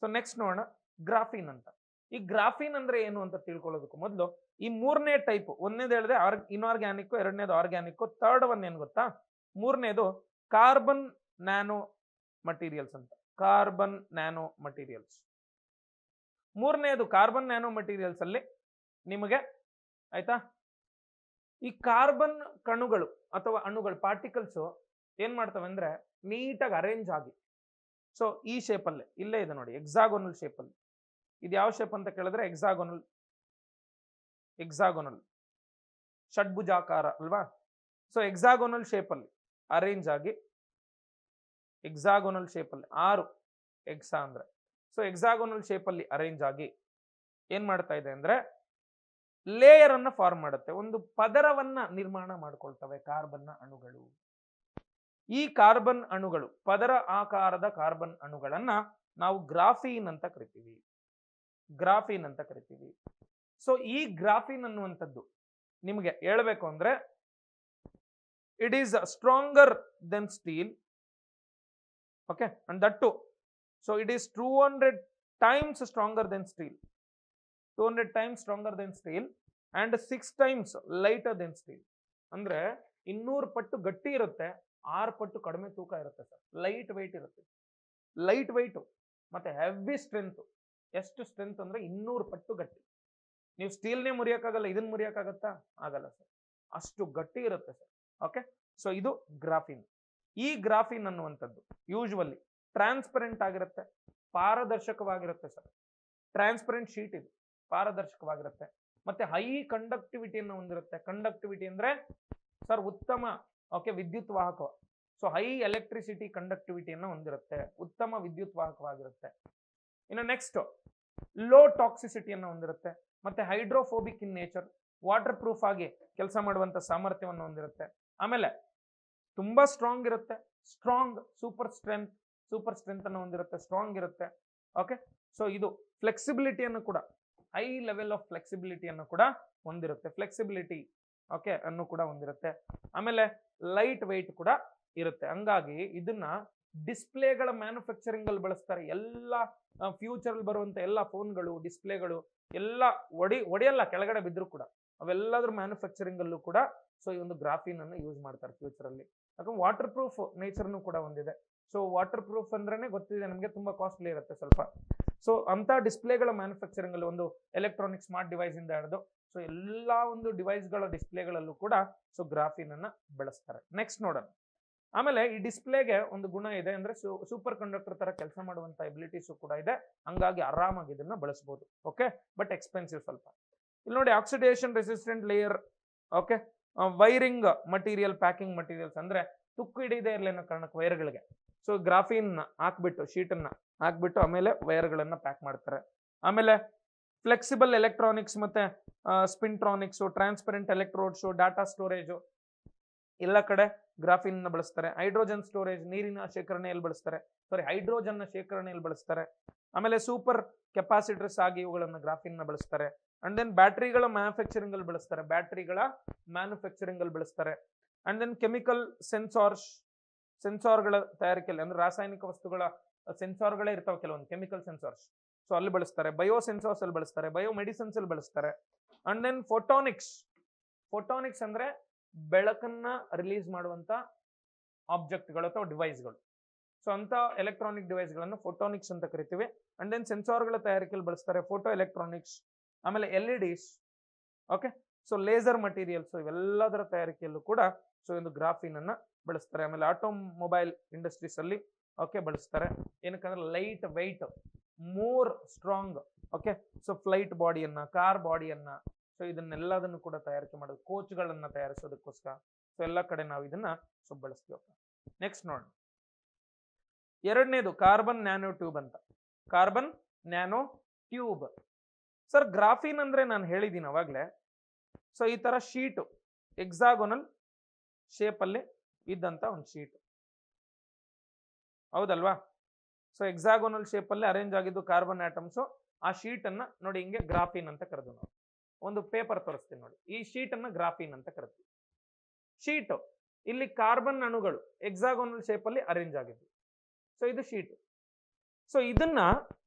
ಸೊ ನೆಕ್ಸ್ಟ್ ನೋಡೋಣ ಗ್ರಾಫೀನ್ ಅಂತ. ಈ ಗ್ರಾಫೀನ್ ಅಂದ್ರೆ ಏನು ಅಂತ ತಿಳ್ಕೊಳ್ಳೋದಕ್ಕೂ ಮೊದಲು ಈ ಮೂರನೇ ಟೈಪ್, ಒಂದನೇದು ಹೇಳಿದೆ ಇನ್ಆರ್ಗ್ಯಾನಿಕ್, ಎರಡನೇದು ಆರ್ಗ್ಯಾನಿಕ್, ಥರ್ಡ್ ಒನ್ ಏನ್ ಗೊತ್ತಾ, ಮೂರನೇದು ಕಾರ್ಬನ್ ನ್ಯಾನೋ ಮಟೀರಿಯಲ್ಸ್ ಅಂತ. ಕಾರ್ಬನ್ ನ್ಯಾನೋ ಮಟೀರಿಯಲ್ಸ್ ಮೂರನೇದು. ಕಾರ್ಬನ್ ನ್ಯಾನೋ ಮಟೀರಿಯಲ್ಸ್ ಅಲ್ಲಿ ನಿಮಗೆ ಆಯ್ತಾ, ಈ ಕಾರ್ಬನ್ ಕಣುಗಳು ಅಥವಾ ಅಣುಗಳು, ಪಾರ್ಟಿಕಲ್ಸ್ ಏನ್ ಮಾಡ್ತವೆ ಅಂದ್ರೆ ನೀಟಾಗಿ ಅರೇಂಜ್ ಆಗಿ, ಸೊ ಈ ಶೇಪ್ ಅಲ್ಲೇ, ಇಲ್ಲೇ ಇದೆ ನೋಡಿ, ಎಕ್ಸಾಗೋನಲ್ ಶೇಪ್ ಅಲ್ಲಿ. ಇದು ಯಾವ ಶೇಪ್ ಅಂತ ಕೇಳಿದ್ರೆ ಎಕ್ಸಾಗೋನಲ್ ಷಡ್ಭುಜಾಕಾರ ಅಲ್ವಾ. ಸೊ ಎಕ್ಸಾಗೋನಲ್ ಶೇಪ್ ಅಲ್ಲಿ ಅರೇಂಜ್ ಆಗಿ, ಎಕ್ಸಾಗೋನಲ್ ಶೇಪ್ ಅಲ್ಲಿ 6 ಎಕ್ಸಾ ಅಂದ್ರೆ, ಸೊ ಎಕ್ಸಾಗೋನಲ್ ಶೇಪ್ ಅಲ್ಲಿ ಅರೇಂಜ್ ಆಗಿ ಏನ್ ಮಾಡ್ತಾ ಇದೆ ಅಂದ್ರೆ ಲೇಯರ್ ಅನ್ನ ಫಾರ್ಮ್ ಮಾಡುತ್ತೆ, ಒಂದು ಪದರವನ್ನ ನಿರ್ಮಾಣ ಮಾಡ್ಕೊಳ್ತವೆ ಕಾರ್ಬನ್ ಅಣುಗಳು. ಈ ಕಾರ್ಬನ್ ಅಣುಗಳು, ಪದರ ಆಕಾರದ ಕಾರ್ಬನ್ ಅಣುಗಳನ್ನ ನಾವು ಗ್ರಾಫೀನ್ ಅಂತ ಕರಿತೀವಿ. ಸೊ ಈ ಗ್ರಾಫೀನ್ ಅನ್ನುವಂಥದ್ದು ನಿಮಗೆ ಹೇಳಬೇಕು ಅಂದ್ರೆ it is stronger than steel. Okay, and that too, so it is 200 times stronger than steel. 200 times stronger than steel and 6 times lighter than steel. ಅಂದ್ರೆ 200 ಪಟ್ಟು ಗಟ್ಟಿ ಇರುತ್ತೆ, 6 ಪಟ್ಟು ಕಡಿಮೆ ತೂಕ ಇರುತ್ತೆ ಸರ್. ಲೈಟ್ ವೆಯ್ಟ್ ಇರುತ್ತೆ, ಲೈಟ್ ವೆಯ್ಟ್ ಮತ್ತೆ ಹೆವಿ ಸ್ಟ್ರೆಂತ್. ಎಷ್ಟು ಸ್ಟ್ರೆಂತ್ ಅಂದ್ರೆ 200 ಪಟ್ಟು ಗಟ್ಟಿ. ನೀವು ಸ್ಟೀಲ್ನೇ ಮುರಿಯಕ್ಕಾಗಲ್ಲ, ಇದನ್ನ ಮುರಿಯಕ್ಕಾಗತ್ತಾ? ಆಗಲ್ಲ ಸರ್, ಅಷ್ಟು ಗಟ್ಟಿ ಇರುತ್ತೆ ಸರ್. ಓಕೆ, ಸೊ ಇದು ಗ್ರಾಫೀನ್. ಈ ಗ್ರಾಫೀನ್ ಅನ್ನುವಂಥದ್ದು ಯೂಶುವಲಿ ಟ್ರಾನ್ಸ್ಪರೆಂಟ್ ಆಗಿರುತ್ತೆ, ಪಾರದರ್ಶಕವಾಗಿರುತ್ತೆ ಸರ್. ಟ್ರಾನ್ಸ್ಪರೆಂಟ್ ಶೀಟ್ ಇದು, ಪಾರದರ್ಶಕವಾಗಿರುತ್ತೆ, ಮತ್ತೆ ಹೈ ಕಂಡಕ್ಟಿವಿಟಿಯನ್ನು ಹೊಂದಿರುತ್ತೆ. ಕಂಡಕ್ಟಿವಿಟಿ ಅಂದ್ರೆ ಸರ್ ಉತ್ತಮ, ಓಕೆ, ವಿದ್ಯುತ್ ವಾಹಕ. ಸೊ ಹೈ ಎಲೆಕ್ಟ್ರಿಸಿಟಿ ಕಂಡಕ್ಟಿವಿಟಿಯನ್ನು ಹೊಂದಿರುತ್ತೆ, ಉತ್ತಮ ವಿದ್ಯುತ್ ವಾಹಕವಾಗಿರುತ್ತೆ. ಇನ್ನು ನೆಕ್ಸ್ಟ್ ಲೋ ಟಾಕ್ಸಿಸಿಟಿಯನ್ನು ಹೊಂದಿರುತ್ತೆ, ಮತ್ತೆ hydrophobic in nature, water proof ಆಗಿ ಕೆಲಸ ಮಾಡುವಂತ ಸಾಮರ್ಥ್ಯವನ್ನು ಹೊಂದಿರುತ್ತೆ. ಆಮೇಲೆ ತುಂಬಾ ಸ್ಟ್ರಾಂಗ್ ಇರುತ್ತೆ, ಸ್ಟ್ರಾಂಗ್ ಸೂಪರ್ ಸ್ಟ್ರೆಂತ್ ಅನ್ನು ಹೊಂದಿರುತ್ತೆ, ಸ್ಟ್ರಾಂಗ್ ಇರುತ್ತೆ. ಓಕೆ, ಸೊ ಇದು ಫ್ಲೆಕ್ಸಿಬಿಲಿಟಿಯನ್ನು ಕೂಡ, ಹೈ ಲೆವೆಲ್ ಆಫ್ ಫ್ಲೆಕ್ಸಿಬಿಲಿಟಿಯನ್ನು ಕೂಡ ಹೊಂದಿರುತ್ತೆ, ಫ್ಲೆಕ್ಸಿಬಿಲಿಟಿ ಓಕೆ ಅನ್ನು ಕೂಡ ಹೊಂದಿರುತ್ತೆ. ಆಮೇಲೆ ಲೈಟ್ ವೆಯ್ಟ್ ಕೂಡ ಇರುತ್ತೆ. ಹಂಗಾಗಿ ಇದನ್ನ ಡಿಸ್ಪ್ಲೇಗಳ ಮ್ಯಾನುಫ್ಯಾಕ್ಚರಿಂಗ್ ಅಲ್ಲಿ ಬಳಸ್ತಾರೆ. ಎಲ್ಲ ಫ್ಯೂಚರ್ ಅಲ್ಲಿ ಬರುವಂತ ಎಲ್ಲ ಫೋನ್ಗಳು, ಡಿಸ್ಪ್ಲೇಗಳು ಎಲ್ಲ ಒಡೆಯಲ್ಲ, ಕೆಳಗಡೆ ಬಿದ್ರು ಕೂಡ ಅವೆಲ್ಲದ್ರ ಮ್ಯಾನುಫ್ಯಾಕ್ಚರಿಂಗ್ ಅಲ್ಲೂ ಕೂಡ ಸೊ ಈ ಒಂದು ಗ್ರಾಫಿನ್ ಅನ್ನು ಯೂಸ್ ಮಾಡ್ತಾರೆ ಫ್ಯೂಚರ್ ಅಲ್ಲಿ. ಯಾಕಂದ್ರೆ ವಾಟರ್ ಪ್ರೂಫ್ ನೇಚರ್ನು ಕೂಡ ಹೊಂದಿದೆ. ಸೊ ವಾಟರ್ ಪ್ರೂಫ್ ಅಂದ್ರೇನೆ ಗೊತ್ತಿದೆ ನಮಗೆ, ತುಂಬಾ ಕಾಸ್ಟ್ಲಿ ಇರುತ್ತೆ ಸ್ವಲ್ಪ. ಸೊ ಅಂತ ಡಿಸ್ಪ್ಲೇಗಳ ಮ್ಯಾನುಫ್ಯಾಕ್ಚರಿಂಗ್ ಅಲ್ಲಿ ಒಂದು ಎಲೆಕ್ಟ್ರಾನಿಕ್ ಸ್ಮಾರ್ಟ್ ಡಿವೈಸ್ ಇಂದ ಹಿಡಿದು ಸೊ ಎಲ್ಲಾ ಒಂದು ಡಿವೈಸ್ಗಳ ಡಿಸ್ಪ್ಲೇಗಳಲ್ಲೂ ಕೂಡ ಸೊ ಗ್ರಾಫಿನ್ ಅನ್ನ ಬಳಸ್ತಾರೆ. ನೆಕ್ಸ್ಟ್ ನೋಡೋಣ. ಆಮೇಲೆ ಈ ಡಿಸ್ಪ್ಲೇಗೆ ಒಂದು ಗುಣ ಇದೆ, ಅಂದ್ರೆ ಸೂಪರ್ ಕಂಡಕ್ಟರ್ ತರ ಕೆಲಸ ಮಾಡುವಂತ ಎಬಿಲಿಟೀಸ್ ಕೂಡ ಇದೆ. ಹಂಗಾಗಿ ಆರಾಮಾಗಿ ಇದನ್ನ ಬಳಸಬಹುದು. ಓಕೆ, ಬಟ್ ಎಕ್ಸ್ಪೆನ್ಸಿವ್ ಸ್ವಲ್ಪ. ಇಲ್ಲಿ ನೋಡಿ, oxidation resistant layer, okay, wiring material, packing materials, ಅಂದ್ರೆ ತುಕ್ಕು ಹಿಡಿದೇ ಇರಲಿ ಅನ್ನೋ ಕಾರಣಕ್ಕೆ ವೈರ್ಗಳಿಗೆ ಸೊ ಗ್ರಾಫಿನ್ ಹಾಕ್ಬಿಟ್ಟು, ಶೀಟ್ ಅನ್ನ ಹಾಕ್ಬಿಟ್ಟು ಆಮೇಲೆ ವೈರ್ಗಳನ್ನ ಪ್ಯಾಕ್ ಮಾಡ್ತಾರೆ. ಆಮೇಲೆ ಫ್ಲೆಕ್ಸಿಬಲ್ ಎಲೆಕ್ಟ್ರಾನಿಕ್ಸ್ ಮತ್ತೆ ಸ್ಪಿನ್ಟ್ರಾನಿಕ್ಸ್, ಟ್ರಾನ್ಸ್ಪರೆಂಟ್ ಎಲೆಕ್ಟ್ರೋಡ್ಸ್, ಡಾಟಾ ಸ್ಟೋರೇಜ್ ಎಲ್ಲ ಕಡೆ ಗ್ರಾಫಿನ್ ಬಳಸ್ತಾರೆ. ಹೈಡ್ರೋಜನ್ ಸ್ಟೋರೇಜ್, ನೀರಿನ ಶೇಖರಣೆಯಲ್ಲಿ ಬಳಸ್ತಾರೆ, ಹೈಡ್ರೋಜನ್ ಶೇಖರಣೆಯಲ್ಲಿ ಬಳಸ್ತಾರೆ. ಆಮೇಲೆ ಸೂಪರ್ ಕೆಪಾಸಿಟರ್ಸ್ ಆಗಿ ಇವುಗಳನ್ನ ಗ್ರಾಫಿನ್ ಬಳಸ್ತಾರೆ. ಅಂಡ್ ದೆನ್ ಬ್ಯಾಟರಿಗಳ ಮ್ಯಾನುಫ್ಯಾಕ್ಚರಿಂಗ್ ಅಲ್ಲಿ ಬಳಸ್ತಾರೆ, ಅಂಡ್ ದೆನ್ ಕೆಮಿಕಲ್ ಸೆನ್ಸಾರ್ಗಳ ತಯಾರಿಕೆಯಲ್ಲಿ, ಅಂದ್ರೆ ರಾಸಾಯನಿಕ ವಸ್ತುಗಳ ಸೆನ್ಸಾರ್ಗಳೇ ಇರ್ತಾವೆ ಕೆಲವೊಂದು ಕೆಮಿಕಲ್ ಸೆನ್ಸಾರ್ಸ್, ಸೊ ಅಲ್ಲಿ ಬಳಸ್ತಾರೆ. ಬಯೋ ಸೆನ್ಸಾರ್ಸ್ ಅಲ್ಲಿ ಬಳಸ್ತಾರೆ, ಬಯೋ ಮೆಡಿಸಿನ್ಸ್ ಅಲ್ಲಿ ಬಳಸ್ತಾರೆ. ಅಂಡ್ ದೆನ್ ಫೋಟೋನಿಕ್ಸ್ ಅಂದ್ರೆ ಬೆಳಕನ್ನ ರಿಲೀಸ್ ಮಾಡುವಂತ ಆಬ್ಜೆಕ್ಟ್ಗಳು ಅಥವಾ ಡಿವೈಸ್ಗಳು. ಸೊ ಅಂತ ಎಲೆಕ್ಟ್ರಾನಿಕ್ ಡಿವೈಸ್ಗಳನ್ನು ಫೋಟೋನಿಕ್ಸ್ ಅಂತ ಕರಿತೀವಿ. ಅಂಡ್ ದೆನ್ ಸೆನ್ಸಾರ್ಗಳ ತಯಾರಿಕೆಯಲ್ಲಿ ಬಳಸ್ತಾರೆ, ಫೋಟೋ ಎಲೆಕ್ಟ್ರಾನಿಕ್ಸ್, ಆಮೇಲೆ LEDs, okay, so laser materials, ಇವೆಲ್ಲದರ ತಯಾರಿಕೆಯಲ್ಲೂ ಕೂಡ ಸೊ ಒಂದು ಗ್ರಾಫಿನ್ ಅನ್ನ ಬಳಸ್ತಾರೆ. ಆಮೇಲೆ ಆಟೋಮೊಬೈಲ್ ಇಂಡಸ್ಟ್ರೀಸ್ ಅಲ್ಲಿ ಓಕೆ ಬಳಸ್ತಾರೆ. ಏನಕ್ಕಂದ್ರೆ light weight, more strong, okay, so flight ಬಾಡಿಯನ್ನ, ಕಾರ್ ಬಾಡಿಯನ್ನ, ಸೊ ಇದನ್ನೆಲ್ಲದನ್ನು ಕೂಡ ತಯಾರಿಕೆ ಮಾಡೋದು, ಕೋಚ್ಗಳನ್ನ ತಯಾರಿಸೋದಕ್ಕೋಸ್ಕರ ಸೊ ಎಲ್ಲ ಕಡೆ ನಾವು ಇದನ್ನ ಸೊ ಬಳಸ್ತೀವಿ. ನೆಕ್ಸ್ಟ್ ನೋಡಿ, ಎರಡನೇದು ಕಾರ್ಬನ್ ನ್ಯಾನೋ ಟ್ಯೂಬ್ ಅಂತ. Carbon nano tube sir, graphene ಅಂದ್ರೆ ನಾನು ಹೇಳಿದ್ದೀನಿ ಅವಾಗ್ಲೇ, ಸೊ ಈ ತರ ಶೀಟ್ ಎಕ್ಸಾಗೋನಲ್ ಶೇಪ್ ಅಲ್ಲಿ ಇದ್ದಂತ ಒಂದು ಶೀಟ್, ಹೌದಲ್ವಾ? ಸೊ ಎಕ್ಸಾಗೋನಲ್ ಶೇಪ್ ಅಲ್ಲಿ ಅರೇಂಜ್ ಆಗಿದ್ದು ಕಾರ್ಬನ್ ಆಟಮ್ಸ್. ಆ ಶೀಟ್ ಅನ್ನ ನೋಡಿ ಹಿಂಗೆ ಗ್ರಾಫಿನ್ ಅಂತ ಕರೆದು, ನಾವು ಒಂದು ಪೇಪರ್ ತೋರಿಸ್ತೀನಿ ನೋಡಿ, ಈ ಶೀಟ್ ಅನ್ನ ಗ್ರಾಫಿನ್ ಅಂತ ಕರಿತೀವಿ. ಶೀಟ್ ಇಲ್ಲಿ ಕಾರ್ಬನ್ ಅಣುಗಳು ಎಕ್ಸಾಗೋನಲ್ ಶೇಪ್ ಅಲ್ಲಿ ಅರೇಂಜ್ ಆಗಿದ್ದು, ಸೊ ಇದು ಶೀಟ್. ಸೊ ಇದನ್ನ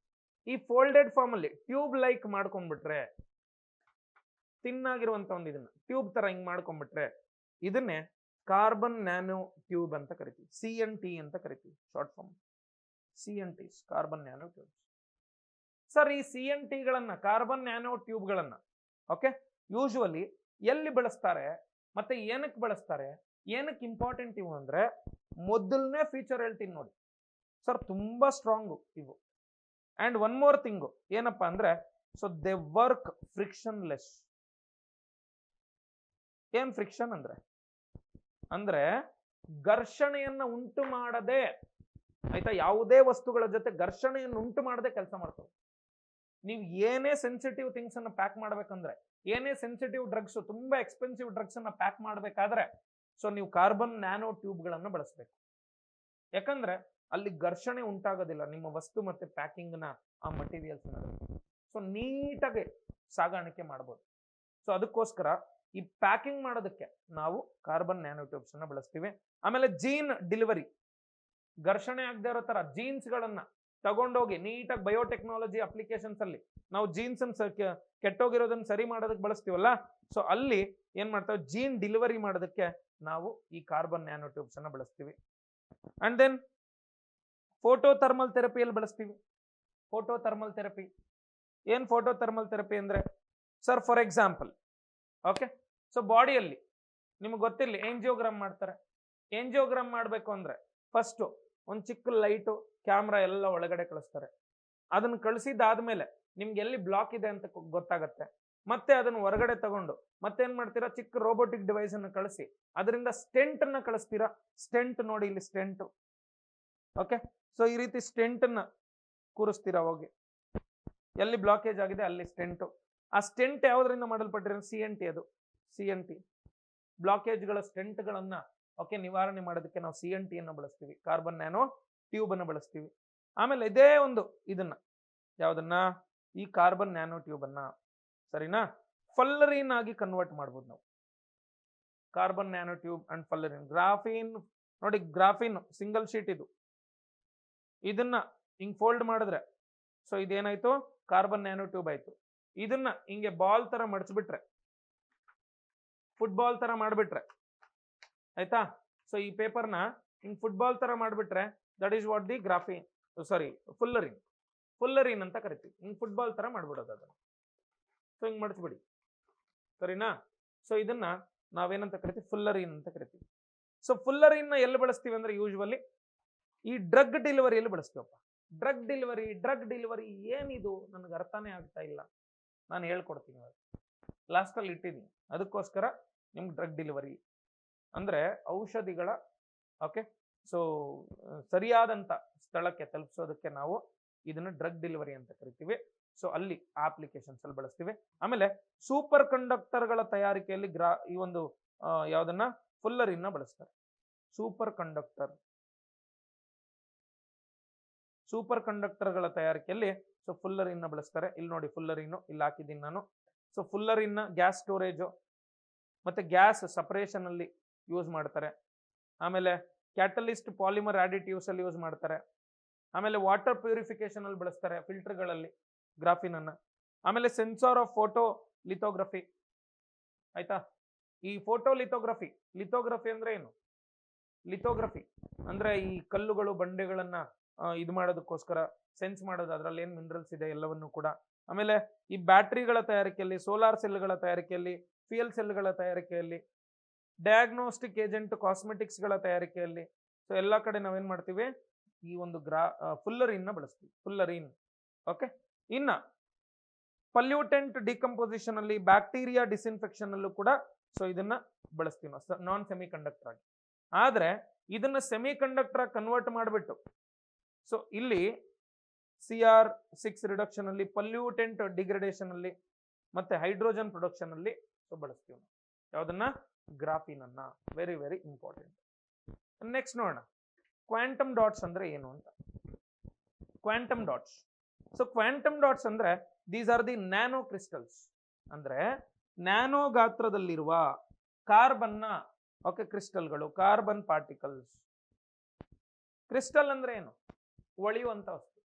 ಈ ಫೋಲ್ಡೆಡ್ ಫಾರ್ಮ್ ಅಲ್ಲಿ ಟ್ಯೂಬ್ ಲೈಕ್ ಮಾಡ್ಕೊಂಡ್ಬಿಟ್ರೆ, ತಿನ್ನಾಗಿರುವಂತ ಒಂದು ಇದನ್ನ ಟ್ಯೂಬ್ ತರ ಹಿಂಗ್ ಮಾಡ್ಕೊಂಡ್ಬಿಟ್ರೆ ಇದನ್ನೇ ಕಾರ್ಬನ್ ನ್ಯಾನೋ ಟ್ಯೂಬ್ ಅಂತ ಕರಿತೀವಿ, CNT ಅಂತ ಕರಿತೀವಿ, short form CNT, carbon nano tube. Sir, ಈ CNT ಕಾರ್ಬನ್ ನ್ಯಾನೋ ಟ್ಯೂಬ್ಗಳನ್ನ ಓಕೆ ಯೂಶುವಲಿ ಎಲ್ಲಿ ಬಳಸ್ತಾರೆ ಮತ್ತೆ ಏನಕ್ಕೆ ಬಳಸ್ತಾರೆ, ಏನಕ್ಕೆ ಇಂಪಾರ್ಟೆಂಟ್ ಇವು ಅಂದ್ರೆ, ಮೊದಲನೇ ಫೀಚರ್ ಹೇಳ್ತೀನಿ ನೋಡಿ ಸರ್, ತುಂಬಾ ಸ್ಟ್ರಾಂಗು ಇವು. ಅಂಡ್ ಒನ್ ಮೋರ್ ಥಿಂಗ್ ಏನಪ್ಪಾ ಅಂದ್ರೆ, ಸೊ ದೆ ವರ್ಕ್ ಫ್ರಿಕ್ಷನ್ಲೆಸ್. ಏನ್ ಫ್ರಿಕ್ಷನ್ ಅಂದ್ರೆ ಘರ್ಷಣೆಯನ್ನ ಉಂಟು ಮಾಡದೆ, ಆಯ್ತಾ, ಯಾವುದೇ ವಸ್ತುಗಳ ಜೊತೆ ಘರ್ಷಣೆಯನ್ನು ಉಂಟು ಮಾಡದೆ ಕೆಲಸ ಮಾಡ್ತವೆ. ನೀವು ಏನೇ ಸೆನ್ಸಿಟಿವ್ ಥಿಂಗ್ಸ್ ಅನ್ನ ಪ್ಯಾಕ್ ಮಾಡ್ಬೇಕಂದ್ರೆ, ಏನೇ ಸೆನ್ಸಿಟಿವ್ ಡ್ರಗ್ಸ್, ತುಂಬಾ ಎಕ್ಸ್ಪೆನ್ಸಿವ್ ಡ್ರಗ್ಸ್ ಅನ್ನ ಪ್ಯಾಕ್ ಮಾಡ್ಬೇಕಾದ್ರೆ ಸೊ ನೀವು ಕಾರ್ಬನ್ ನ್ಯಾನೋ ಟ್ಯೂಬ್ಗಳನ್ನು ಬಳಸಬೇಕು. ಯಾಕಂದ್ರೆ ಅಲ್ಲಿ ಘರ್ಷಣೆ ಉಂಟಾಗೋದಿಲ್ಲ ನಿಮ್ಮ ವಸ್ತು ಮತ್ತೆ ಪ್ಯಾಕಿಂಗ್ ನ ಆ ಮಟೀರಿಯಲ್ಸ್ ನಡುವೆ, ಸೊ ನೀಟಾಗಿ ಸಾಗಾಣಿಕೆ ಮಾಡ್ಬೋದು. ಸೊ ಅದಕ್ಕೋಸ್ಕರ ಈ ಪ್ಯಾಕಿಂಗ್ ಮಾಡೋದಕ್ಕೆ ನಾವು ಕಾರ್ಬನ್ ನ್ಯಾನೋ ಟ್ಯೂಬ್ಸ್ ಅನ್ನ ಬಳಸ್ತೀವಿ. ಆಮೇಲೆ ಜೀನ್ ಡೆಲಿವರಿ, ಘರ್ಷಣೆ ಆಗದೆ ಇರೋ ತರ ಜೀನ್ಸ್ ಗಳನ್ನ ತಗೊಂಡೋಗಿ ನೀಟಾಗಿ ಬಯೋಟೆಕ್ನಾಲಜಿ ಅಪ್ಲಿಕೇಶನ್ಸ್ ಅಲ್ಲಿ ನಾವು ಜೀನ್ಸ್ ಕೆಟ್ಟೋಗಿರೋದನ್ನ ಸರಿ ಮಾಡೋದಕ್ಕೆ ಬಳಸ್ತೀವಲ್ಲ, ಸೊ ಅಲ್ಲಿ ಏನ್ ಮಾಡ್ತೇವೆ, ಜೀನ್ ಡೆಲಿವರಿ ಮಾಡೋದಕ್ಕೆ ನಾವು ಈ ಕಾರ್ಬನ್ ನ್ಯಾನೋ ಟ್ಯೂಬ್ಸ್ ಅನ್ನ ಬಳಸ್ತೀವಿ. ಅಂಡ್ ದೆನ್ ಫೋಟೋ ಥರ್ಮಲ್ ಥೆರಪಿಯಲ್ಲಿ ಬಳಸ್ತೀವಿ. ಫೋಟೋ ಥರ್ಮಲ್ ಥೆರಪಿ ಏನ್? ಫೋಟೋ ಥರ್ಮಲ್ ಥೆರಪಿ ಅಂದ್ರೆ sir, for example okay, so ಬಾಡಿಯಲ್ಲಿ ನಿಮ್ಗೆ ಗೊತ್ತಿರಲಿ ಏಂಜಿಯೋಗ್ರಾಮ್ ಮಾಡ್ತಾರೆ. ಏಂಜಿಯೋಗ್ರಾಮ್ ಮಾಡಬೇಕು ಅಂದ್ರೆ ಫಸ್ಟ್ ಒಂದು ಚಿಕ್ಕ ಲೈಟು, ಕ್ಯಾಮ್ರಾ ಎಲ್ಲ ಒಳಗಡೆ ಕಳಿಸ್ತಾರೆ. ಅದನ್ನ ಕಳಿಸಿದಾದ್ಮೇಲೆ ನಿಮ್ಗೆ ಎಲ್ಲಿ ಬ್ಲಾಕ್ ಇದೆ ಅಂತ ಗೊತ್ತಾಗತ್ತೆ. ಮತ್ತೆ ಅದನ್ನ ಹೊರಗಡೆ ತಗೊಂಡು ಮತ್ತೇನ್ ಮಾಡ್ತೀರಾ, ಚಿಕ್ಕ ರೋಬೋಟಿಕ್ ಡಿವೈಸ್ ಅನ್ನು ಕಳಿಸಿ ಅದರಿಂದ ಸ್ಟೆಂಟ್ ಅನ್ನ ಕಳಿಸ್ತೀರಾ. ಸ್ಟೆಂಟ್ ನೋಡಿ ಇಲ್ಲಿ ಸ್ಟೆಂಟ್, ಓಕೆ, ಸೊ ಈ ರೀತಿ ಸ್ಟೆಂಟ್ ಅನ್ನ ಕೂರಿಸ್ತೀರಾ. ಹೋಗಿ ಎಲ್ಲಿ ಬ್ಲಾಕೇಜ್ ಆಗಿದೆ ಅಲ್ಲಿ ಸ್ಟೆಂಟ್, ಆ ಸ್ಟೆಂಟ್ ಯಾವುದರಿಂದ ಮಾಡಲ್ಪಟ್ಟಿರೋ CNT, ಅದು CNT ಬ್ಲಾಕೇಜ್ಗಳ ಸ್ಟೆಂಟ್ಗಳನ್ನ ಓಕೆ ನಿವಾರಣೆ ಮಾಡೋದಕ್ಕೆ ನಾವು CNT ಅನ್ನು ಬಳಸ್ತೀವಿ, ಕಾರ್ಬನ್ ನ್ಯಾನೋ ಟ್ಯೂಬ್ ಅನ್ನು ಬಳಸ್ತೀವಿ. ಆಮೇಲೆ ಇದೇ ಒಂದು ಇದನ್ನ ಯಾವ್ದನ್ನ ಈ ಕಾರ್ಬನ್ ನ್ಯಾನೋ ಟ್ಯೂಬ್ ಅನ್ನ ಸರಿನಾ ಫಲ್ಲರಿನ್ ಆಗಿ ಕನ್ವರ್ಟ್ ಮಾಡ್ಬೋದು ನಾವು. Carbon nano tube and fullerene. Graphene ನೋಡಿ, ಗ್ರಾಫೀನ್ ಸಿಂಗಲ್ ಶೀಟ್ ಇದು, ಇದನ್ನ ಹಿಂಗ್ ಫೋಲ್ಡ್ ಮಾಡಿದ್ರೆ ಸೊ ಇದೇನಾಯ್ತು ಕಾರ್ಬನ್ ನ್ಯಾನೋ ಟ್ಯೂಬ್ ಆಯ್ತು. ಇದನ್ನ ಹಿಂಗೆ ಬಾಲ್ ತರ ಮಡಚ್ಬಿಟ್ರೆ, ಫುಟ್ಬಾಲ್ ತರ ಮಾಡ್ಬಿಟ್ರೆ ಆಯ್ತಾ. ಸೊ ಈ ಪೇಪರ್ನ ಹಿಂಗ್ ಫುಟ್ಬಾಲ್ ತರ ಮಾಡ್ಬಿಟ್ರೆ that is what the graphene, sorry fullerene, fullerene ಅಂತ ಕರಿತೀವಿ. ಹಿಂಗ್ ಫುಟ್ಬಾಲ್ ತರ ಮಾಡ್ಬಿಡೋದು ಅದನ್ನ. ಸೊ ಹಿಂಗ್ ಮಡಚ್ಬಿಡಿ ಸರಿನಾ. ಸೊ ಇದನ್ನ ನಾವೇನಂತ ಕರಿತೀವಿ, ಫುಲ್ಲರಿನ್ ಅಂತ ಕರಿತೀವಿ. ಸೊ ಫುಲ್ಲರಿನ್ ಎಲ್ಲಿ ಬಳಸ್ತೀವಿ ಅಂದ್ರೆ ಯೂಶುವಲಿ ಈ ಡ್ರಗ್ ಡೆಲಿವರಿಯಲ್ಲಿ ಬಳಸ್ತೀವಪ್ಪ. ಡ್ರಗ್ ಡೆಲಿವರಿ ಏನಿದು ನನಗೆ ಅರ್ಥನೇ ಆಗ್ತಾ ಇಲ್ಲ, ನಾನು ಹೇಳ್ಕೊಡ್ತೀನಿ, ಲಾಸ್ಟಲ್ಲಿ ಇಟ್ಟಿದ್ದೀನಿ. ಅದಕ್ಕೋಸ್ಕರ ನಿಮ್ಗೆ ಡ್ರಗ್ ಡೆಲಿವರಿ ಅಂದ್ರೆ ಔಷಧಿಗಳ ಓಕೆ ಸೊ ಸರಿಯಾದಂತ ಸ್ಥಳಕ್ಕೆ ತಲುಪಿಸೋದಕ್ಕೆ ನಾವು ಇದನ್ನ ಡ್ರಗ್ ಡೆಲಿವರಿ ಅಂತ ಕರಿತೀವಿ. ಸೊ ಅಲ್ಲಿ ಅಪ್ಲಿಕೇಶನ್ಸ್ ಅಲ್ಲಿ ಬಳಸ್ತೀವಿ. ಆಮೇಲೆ ಸೂಪರ್ ಕಂಡಕ್ಟರ್ಗಳ ತಯಾರಿಕೆಯಲ್ಲಿ ಈ ಒಂದು ಯಾವ್ದನ್ನ ಫುಲ್ಲರಿನ್ ಬಳಸ್ತಾರೆ. ಸೂಪರ್ ಕಂಡಕ್ಟರ್ಗಳ ತಯಾರಿಕೆಯಲ್ಲಿ ಸೊ ಫುಲ್ಲರಿನ್ ಬಳಸ್ತಾರೆ. ಇಲ್ಲಿ ನೋಡಿ ಫುಲ್ಲರಿನ್ ಇಲ್ಲಿ ಹಾಕಿದ್ದೀನಿ ನಾನು. ಸೊ ಫುಲ್ಲರಿನ್ ಗ್ಯಾಸ್ ಸ್ಟೋರೇಜ್ ಮತ್ತೆ ಗ್ಯಾಸ್ ಸಪರೇಷನ್ ಅಲ್ಲಿ ಯೂಸ್ ಮಾಡ್ತಾರೆ. ಆಮೇಲೆ ಕ್ಯಾಟಲಿಸ್ಟ್ ಪಾಲಿಮರ್ ಆಡಿಟಿವ್ಸ್ ಅಲ್ಲಿ ಯೂಸ್ ಮಾಡ್ತಾರೆ. ಆಮೇಲೆ ವಾಟರ್ ಪ್ಯೂರಿಫಿಕೇಶನ್ ಅಲ್ಲಿ ಬಳಸ್ತಾರೆ, ಫಿಲ್ಟರ್ಗಳಲ್ಲಿ ಗ್ರಾಫಿನ್ ಅನ್ನ. ಆಮೇಲೆ ಸೆನ್ಸಾರ್ ಆಫ್ ಫೋಟೋ ಲಿಥೋಗ್ರಫಿ ಆಯ್ತಾ. ಈ ಫೋಟೋ ಲಿಥೋಗ್ರಫಿ ಅಂದ್ರೆ ಏನು? ಲಿಥೋಗ್ರಫಿ ಅಂದ್ರೆ ಈ ಕಲ್ಲುಗಳು ಬಂಡೆಗಳನ್ನ ಇದು ಮಾಡೋದಕ್ಕೋಸ್ಕರ ಸೆನ್ಸ್ ಮಾಡೋದು, ಅದರಲ್ಲಿ ಏನ್ ಮಿನರಲ್ಸ್ ಇದೆ ಎಲ್ಲವನ್ನು ಕೂಡ. ಆಮೇಲೆ ಈ ಬ್ಯಾಟ್ರಿಗಳ ತಯಾರಿಕೆಯಲ್ಲಿ, ಸೋಲಾರ್ ಸೆಲ್ಗಳ ತಯಾರಿಕೆಯಲ್ಲಿ, ಫ್ಯೂಯಲ್ ಸೆಲ್ಗಳ ತಯಾರಿಕೆಯಲ್ಲಿ, ಡಯಾಗ್ನೋಸ್ಟಿಕ್ ಏಜೆಂಟ್ ಕಾಸ್ಮೆಟಿಕ್ಸ್ ಗಳ ತಯಾರಿಕೆಯಲ್ಲಿ, ಸೊ ಎಲ್ಲ ಕಡೆ ನಾವೇನ್ ಮಾಡ್ತೀವಿ ಈ ಒಂದು ಫುಲ್ಲರಿನ್ ಬಳಸ್ತೀವಿ, ಫುಲ್ಲರಿನ್ ಓಕೆ. ಇನ್ನ ಪಲ್ಯೂಟೆಂಟ್ ಡಿಕಂಪೋಸಿಷನ್ ಅಲ್ಲಿ, ಬ್ಯಾಕ್ಟೀರಿಯಾ ಡಿಸ್ಇನ್ಫೆಕ್ಷನ್ ಅಲ್ಲೂ ಕೂಡ ಸೊ ಇದನ್ನ ಬಳಸ್ತೀವಿ ನಾವು ನಾನ್ ಸೆಮಿ ಕಂಡಕ್ಟರ್ ಆಗಿ. ಆದ್ರೆ ಇದನ್ನ ಸೆಮಿ ಕಂಡಕ್ಟರ್ ಕನ್ವರ್ಟ್ ಮಾಡಿಬಿಟ್ಟು ಸೊ ಇಲ್ಲಿ CR6 ರಿಡಕ್ಷನ್ ಅಲ್ಲಿ, ಪಲ್ಯೂಟೆಂಟ್ ಡಿಗ್ರೇಡೇಷನ್ ಅಲ್ಲಿ ಮತ್ತೆ ಹೈಡ್ರೋಜನ್ ಪ್ರೊಡಕ್ಷನ್ ಅಲ್ಲಿ ಸೊ ಬಳಸ್ತೀವಿ ನಾವು ಯಾವ್ದನ್ನ, ಗ್ರಾಫಿನ್ ಅನ್ನ. Very very important. ನೆಕ್ಸ್ಟ್ ನೋಡೋಣ ಕ್ವಾಂಟಮ್ ಡಾಟ್ಸ್ ಅಂದ್ರೆ ಏನು ಅಂತ. Quantum dots, so quantum dots ಅಂದ್ರೆ these are the nano crystals, ಅಂದ್ರೆ ನ್ಯಾನೋ ಗಾತ್ರದಲ್ಲಿರುವ ಕಾರ್ಬನ್ನ ಓಕೆ ಕ್ರಿಸ್ಟಲ್ಗಳು, ಕಾರ್ಬನ್ ಪಾರ್ಟಿಕಲ್ಸ್. ಕ್ರಿಸ್ಟಲ್ ಅಂದ್ರೆ ಏನು? ಒಳೆಯುವಂತ ವಸ್ತು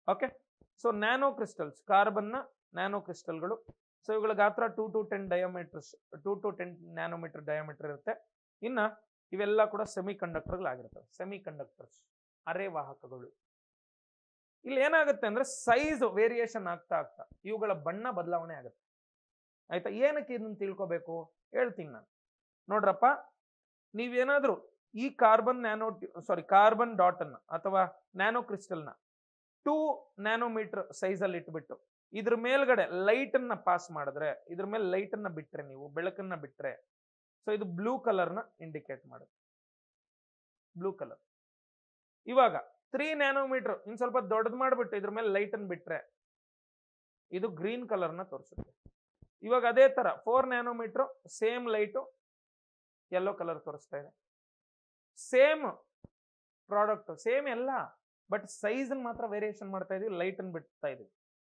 ಓಕೆ. ಸೊ ನ್ಯಾನೋ ಕ್ರಿಸ್ಟಲ್ಸ್, ಕಾರ್ಬನ್ನ ನ್ಯಾನೋ ಕ್ರಿಸ್ಟಲ್ಗಳು. ಸೊ ಇವುಗಳ ಗಾತ್ರ 2 to 10 ನ್ಯಾನೋಮೀಟರ್ ಡಯಾಮೀಟರ್ ಇರುತ್ತೆ. ಇನ್ನ ಇವೆಲ್ಲ ಕೂಡ ಸೆಮಿ ಕಂಡಕ್ಟರ್ಗಳಾಗಿರ್ತವೆ. ಸೆಮಿ ಕಂಡಕ್ಟರ್ಸ್ ಅರೆವಾಹಕಗಳು. ಇಲ್ಲಿ ಏನಾಗುತ್ತೆ ಅಂದ್ರೆ ಸೈಜ್ ವೇರಿಯೇಷನ್ ಆಗ್ತಾ ಇವುಗಳ ಬಣ್ಣ ಬದಲಾವಣೆ ಆಗುತ್ತೆ ಆಯ್ತಾ. ಏನಕ್ಕೆ ಇದನ್ನ ತಿಳ್ಕೋಬೇಕು ಹೇಳ್ತೀನಿ ನಾನು. ನೋಡ್ರಪ್ಪ, ನೀವೇನಾದ್ರೂ ಈ ಕಾರ್ಬನ್ ಡಾಟ್ ಅನ್ನ ಅಥವಾ ನ್ಯಾನೋ ಕ್ರಿಸ್ಟಲ್ ನ 2 ನ್ಯಾನೋಮೀಟರ್ ಸೈಜ್ ಅಲ್ಲಿ ಇಟ್ಬಿಟ್ಟು ಇದ್ರ ಮೇಲ್ಗಡೆ ಲೈಟ್ ಅನ್ನ ಪಾಸ್ ಮಾಡಿದ್ರೆ, ಇದ್ರ ಮೇಲೆ ಲೈಟ್ ಅನ್ನ ಬಿಟ್ರೆ, ನೀವು ಬೆಳಕನ್ನ ಬಿಟ್ರೆ, ಸೊ ಇದು ಬ್ಲೂ ಕಲರ್ ನ ಇಂಡಿಕೇಟ್ ಮಾಡುತ್ತೆ, ಬ್ಲೂ ಕಲರ್. ಇವಾಗ 3 ನ್ಯಾನೋಮೀಟರ್ ಇನ್ ಸ್ವಲ್ಪ ದೊಡ್ಡದು ಮಾಡ್ಬಿಟ್ಟು ಇದ್ರ ಮೇಲೆ ಲೈಟ್ ಅನ್ನು ಬಿಟ್ರೆ ಇದು ಗ್ರೀನ್ ಕಲರ್ ನ ತೋರಿಸುತ್ತೆ. ಇವಾಗ ಅದೇ ತರ 4 nanometre same light yellow colour ತೋರಿಸ್ತಾ ಇದೆ. ಸೇಮ್ ಪ್ರಾಡಕ್ಟ್ ಸೇಮ್ ಎಲ್ಲ, ಬಟ್ ಸೈಜ್ ಮಾತ್ರ ವೇರಿಯೇಷನ್ ಮಾಡ್ತಾ ಇದೀವಿ, ಲೈಟ್ ಅನ್ನು ಬಿಡ್ತಾ ಇದೀವಿ,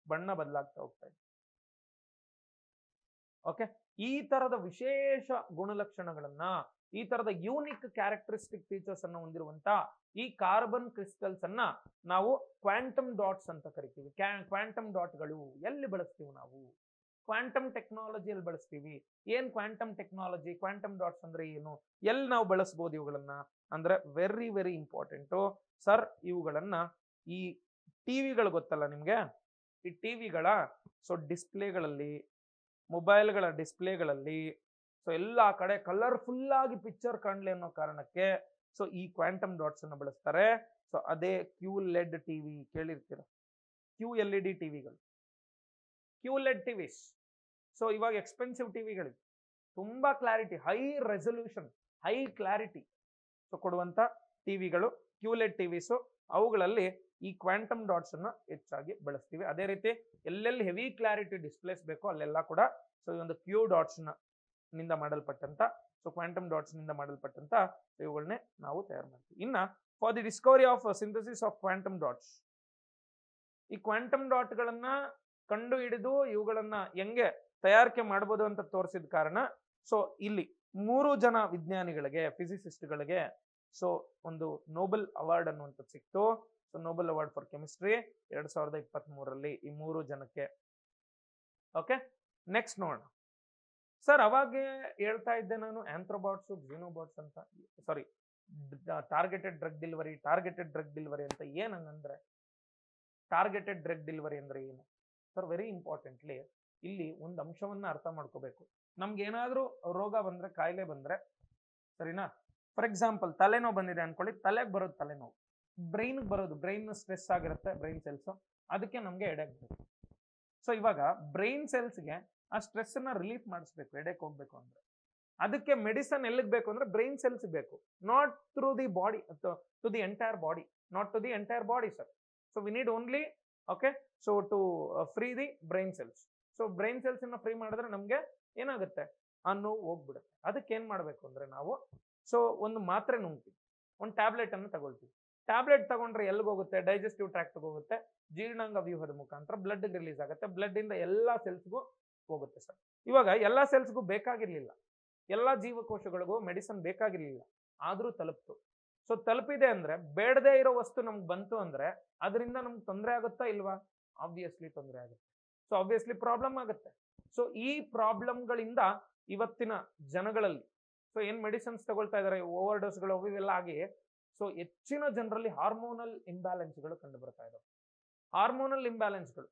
ಬಣ್ಣ ಬದಲಾಗ್ತಾ ಹೋಗ್ತಾ ಇದೆ ಓಕೆ. ಈ ತರದ ವಿಶೇಷ ಗುಣಲಕ್ಷಣಗಳನ್ನ, ಈ ತರದ ಯೂನಿಕ್ ಕ್ಯಾರೆಕ್ಟರಿಸ್ಟಿಕ್ ಫೀಚರ್ಸ್ ಅನ್ನು ಹೊಂದಿರುವಂತ ಈ ಕಾರ್ಬನ್ ಕ್ರಿಸ್ಟಲ್ಸ್ ಅನ್ನ ನಾವು ಕ್ವಾಂಟಮ್ ಡಾಟ್ಸ್ ಅಂತ ಕರಿತೀವಿ. ಕ್ವಾಂಟಮ್ ಡಾಟ್ಗಳು ಎಲ್ಲಿ ಬಳಸ್ತೀವಿ ನಾವು? ಕ್ವಾಂಟಮ್ ಟೆಕ್ನಾಲಜಿಯಲ್ಲಿ ಬಳಸ್ತೀವಿ. ಏನ್ ಕ್ವಾಂಟಮ್ ಟೆಕ್ನಾಲಜಿ, ಕ್ವಾಂಟಮ್ ಡಾಟ್ಸ್ ಅಂದ್ರೆ ಏನು, ಎಲ್ಲಿ ನಾವು ಬಳಸಬಹುದು ಇವುಗಳನ್ನ ಅಂದ್ರೆ ವೆರಿ ವೆರಿ ಇಂಪಾರ್ಟೆಂಟು ಸರ್. ಇವುಗಳನ್ನ ಈ ಟಿವಿಗಳು ಗೊತ್ತಲ್ಲ ನಿಮ್ಗೆ, ಈ ಟಿವಿಗಳ ಸೊ ಡಿಸ್ಪ್ಲೇಗಳಲ್ಲಿ, ಮೊಬೈಲ್ಗಳ ಡಿಸ್ಪ್ಲೇಗಳಲ್ಲಿ ಸೊ ಎಲ್ಲ ಕಡೆ ಕಲರ್ಫುಲ್ ಆಗಿ ಪಿಕ್ಚರ್ ಕಾಣಲಿ ಅನ್ನೋ ಕಾರಣಕ್ಕೆ ಸೊ ಈ ಕ್ವಾಂಟಮ್ ಡಾಟ್ಸ್ ಅನ್ನು ಬಳಸ್ತಾರೆ. ಸೊ ಅದೇ QLED ಟಿವಿ ಕೇಳಿರ್ತೀರ, QLED ಟಿವಿಗಳು, QLED ಟಿವಿಸ್. ಸೊ ಇವಾಗ ಎಕ್ಸ್ಪೆನ್ಸಿವ್ ಟಿವಿಗಳಿಗೆ ತುಂಬಾ clarity, high resolution, high clarity so ಕೊಡುವಂತ ಟಿವಿಗಳು QLED ಟಿವಿಸು. ಅವುಗಳಲ್ಲಿ ಈ ಕ್ವಾಂಟಮ್ ಡಾಟ್ಸ್ ಅನ್ನ ಹೆಚ್ಚಾಗಿ ಬಳಸ್ತೀವಿ. ಅದೇ ರೀತಿ ಎಲ್ಲೆಲ್ಲಿ ಹೆವಿ ಕ್ಲಾರಿಟಿ ಡಿಸ್ಪ್ಲೇಸ್ ಬೇಕೋ ಅಲ್ಲೆಲ್ಲ ಕೂಡ ಸೊ ಈ ಒಂದು ಕ್ಯೂ ಡಾಟ್ಸ್ ನಿಂದ ಮಾಡಲ್ಪಟ್ಟಂತ ಸೊ ಕ್ವಾಂಟಮ್ ಡಾಟ್ಸ್ ನಿಂದ ಮಾಡಲ್ಪಟ್ಟಂತ ಇವುಗಳನ್ನೇ ನಾವು ತಯಾರು ಮಾಡ್ತೀವಿ. ಇನ್ನ for the Discovery of synthesis of quantum dots, ಈ ಕ್ವಾಂಟಮ್ ಡಾಟ್ ಗಳನ್ನ ಕಂಡು ಹಿಡಿದು ಇವುಗಳನ್ನ ಹೆಂಗೆ ತಯಾರಿಕೆ ಮಾಡಬಹುದು ಅಂತ ತೋರಿಸಿದ ಕಾರಣ ಸೊ ಇಲ್ಲಿ 3 ಜನ ವಿಜ್ಞಾನಿಗಳಿಗೆ, ಫಿಸಿಸಿಸ್ಟ್ಗಳಿಗೆ ಸೊ ಒಂದು ನೋಬೆಲ್ ಅವಾರ್ಡ್ ಅನ್ನುವಂಥದ್ದು ಸಿಕ್ತು. So Nobel award for chemistry 2023ರಲ್ಲಿ ಈ 3 ಜನಕ್ಕೆ. ಓಕೆ, ನೆಕ್ಸ್ಟ್ ನೋಡೋಣ ಸರ್. ಅವಾಗೆ ಹೇಳ್ತಾ ಇದ್ದೆ ನಾನು ಆಂಥ್ರೋಬಾಟ್ಸ್, ಜಿನೋಬಾಟ್ಸ್ ಅಂತ, ಸಾರಿ ಟಾರ್ಗೆಟೆಡ್ ಡ್ರಗ್ ಡೆಲಿವರಿ ಅಂತ. ಏನಂದ್ರೆ ಟಾರ್ಗೆಟೆಡ್ ಡ್ರಗ್ ಡೆಲಿವರಿ ಅಂದ್ರೆ ಏನು ಸರ್? ವೆರಿ ಇಂಪಾರ್ಟೆಂಟ್ಲಿ ಇಲ್ಲಿ ಒಂದು ಅಂಶವನ್ನ ಅರ್ಥ ಮಾಡ್ಕೋಬೇಕು. ನಮ್ಗೆ ಏನಾದ್ರೂ ರೋಗ ಬಂದ್ರೆ, ಕಾಯಿಲೆ ಬಂದ್ರೆ, ಸರಿನಾ, ಫಾರ್ ಎಕ್ಸಾಂಪಲ್ ತಲೆನೋವು ಬಂದಿದೆ ಅನ್ಕೊಳ್ಳಿ, ತಲೆಗೆ ಬರೋದು ತಲೆನೋವು, ಬ್ರೈನ್ಗೆ ಬರೋದು, ಬ್ರೈನ್ ಸ್ಟ್ರೆಸ್ ಆಗಿರುತ್ತೆ, ಬ್ರೈನ್ ಸೆಲ್ಸ್, ಅದಕ್ಕೆ ನಮ್ಗೆ ಹೆಡೆಕ್ ಬೇಕು. ಸೊ ಇವಾಗ ಬ್ರೈನ್ ಸೆಲ್ಸ್ಗೆ ಆ ಸ್ಟ್ರೆಸ್ ಅನ್ನ ರಿಲೀಫ್ ಮಾಡಿಸ್ಬೇಕು, ಹೆಡೆಕ್ ಹೋಗ್ಬೇಕು ಅಂದ್ರೆ ಅದಕ್ಕೆ ಮೆಡಿಸನ್ ಎಲ್ಲಿಗೆ ಬೇಕು ಅಂದ್ರೆ ಬ್ರೈನ್ ಸೆಲ್ಸ್ ಬೇಕು, not through the body, to the entire body, not to the entire body sir. So we need only okay so to free the brain cells. So brain cells ಅನ್ನ free ಮಾಡಿದ್ರೆ ನಮ್ಗೆ ಏನಾಗುತ್ತೆ, ಆ ನೋವು ಹೋಗ್ಬಿಡುತ್ತೆ. ಅದಕ್ಕೆ ಏನ್ ಮಾಡ್ಬೇಕು ಅಂದ್ರೆ ನಾವು ಸೊ ಒಂದು ಮಾತ್ರೆ ನುಂಗ್ತೀವಿ, ಒಂದು ಟ್ಯಾಬ್ಲೆಟ್ ಅನ್ನು ತಗೊಳ್ತೀವಿ. ಟ್ಯಾಬ್ಲೆಟ್ ತಗೊಂಡ್ರೆ ಎಲ್ಲಿಗೆ ಹೋಗುತ್ತೆ? ಡೈಜೆಸ್ಟಿವ್ ಟ್ರ್ಯಾಕ್ಟ್ ಹೋಗುತ್ತೆ, ಜೀರ್ಣಾಂಗ ವ್ಯೂಹದ ಮುಖಾಂತರ ಬ್ಲಡ್ ರಿಲೀಸ್ ಆಗುತ್ತೆ, ಬ್ಲಡ್ ಇಂದ ಎಲ್ಲಾ ಸೆಲ್ಸ್ಗೂ ಹೋಗುತ್ತೆ ಸರ್. ಇವಾಗ ಎಲ್ಲಾ ಸೆಲ್ಸ್ಗೂ ಬೇಕಾಗಿರ್ಲಿಲ್ಲ, ಎಲ್ಲಾ ಜೀವಕೋಶಗಳಿಗೂ ಮೆಡಿಸನ್ ಬೇಕಾಗಿರ್ಲಿಲ್ಲ, ಆದ್ರೂ ತಲುಪ್ತು. ಸೊ ತಲುಪಿದೆ ಅಂದ್ರೆ ಬೇಡದೇ ಇರೋ ವಸ್ತು ನಮ್ಗೆ ಬಂತು ಅಂದ್ರೆ ಅದರಿಂದ ನಮ್ಗೆ ತೊಂದರೆ ಆಗುತ್ತಾ ಇಲ್ವಾ? ಆಬ್ವಿಯಸ್ಲಿ ತೊಂದರೆ ಆಗುತ್ತೆ. ಸೊ ಆಬ್ವಿಯಸ್ಲಿ ಪ್ರಾಬ್ಲಮ್ ಆಗುತ್ತೆ. ಸೊ ಈ ಪ್ರಾಬ್ಲಮ್ಗಳಿಂದ ಇವತ್ತಿನ ಜನಗಳಲ್ಲಿ ಸೊ ಏನ್ ಮೆಡಿಸಿನ್ಸ್ ತಗೊಳ್ತಾ ಇದಾರೆ, ಓವರ್ ಡೋಸ್ಗಳು ಇವೆಲ್ಲ ಆಗಿ ಸೊ ಹೆಚ್ಚಿನ ಜನರಲ್ಲಿ ಹಾರ್ಮೋನಲ್ ಇಂಬ್ಯಾಲೆನ್ಸ್ಗಳು ಕಂಡು ಬರ್ತಾ ಇದಾವೆ. ಹಾರ್ಮೋನಲ್ ಇಂಬ್ಯಾಲೆನ್ಸ್ಗಳು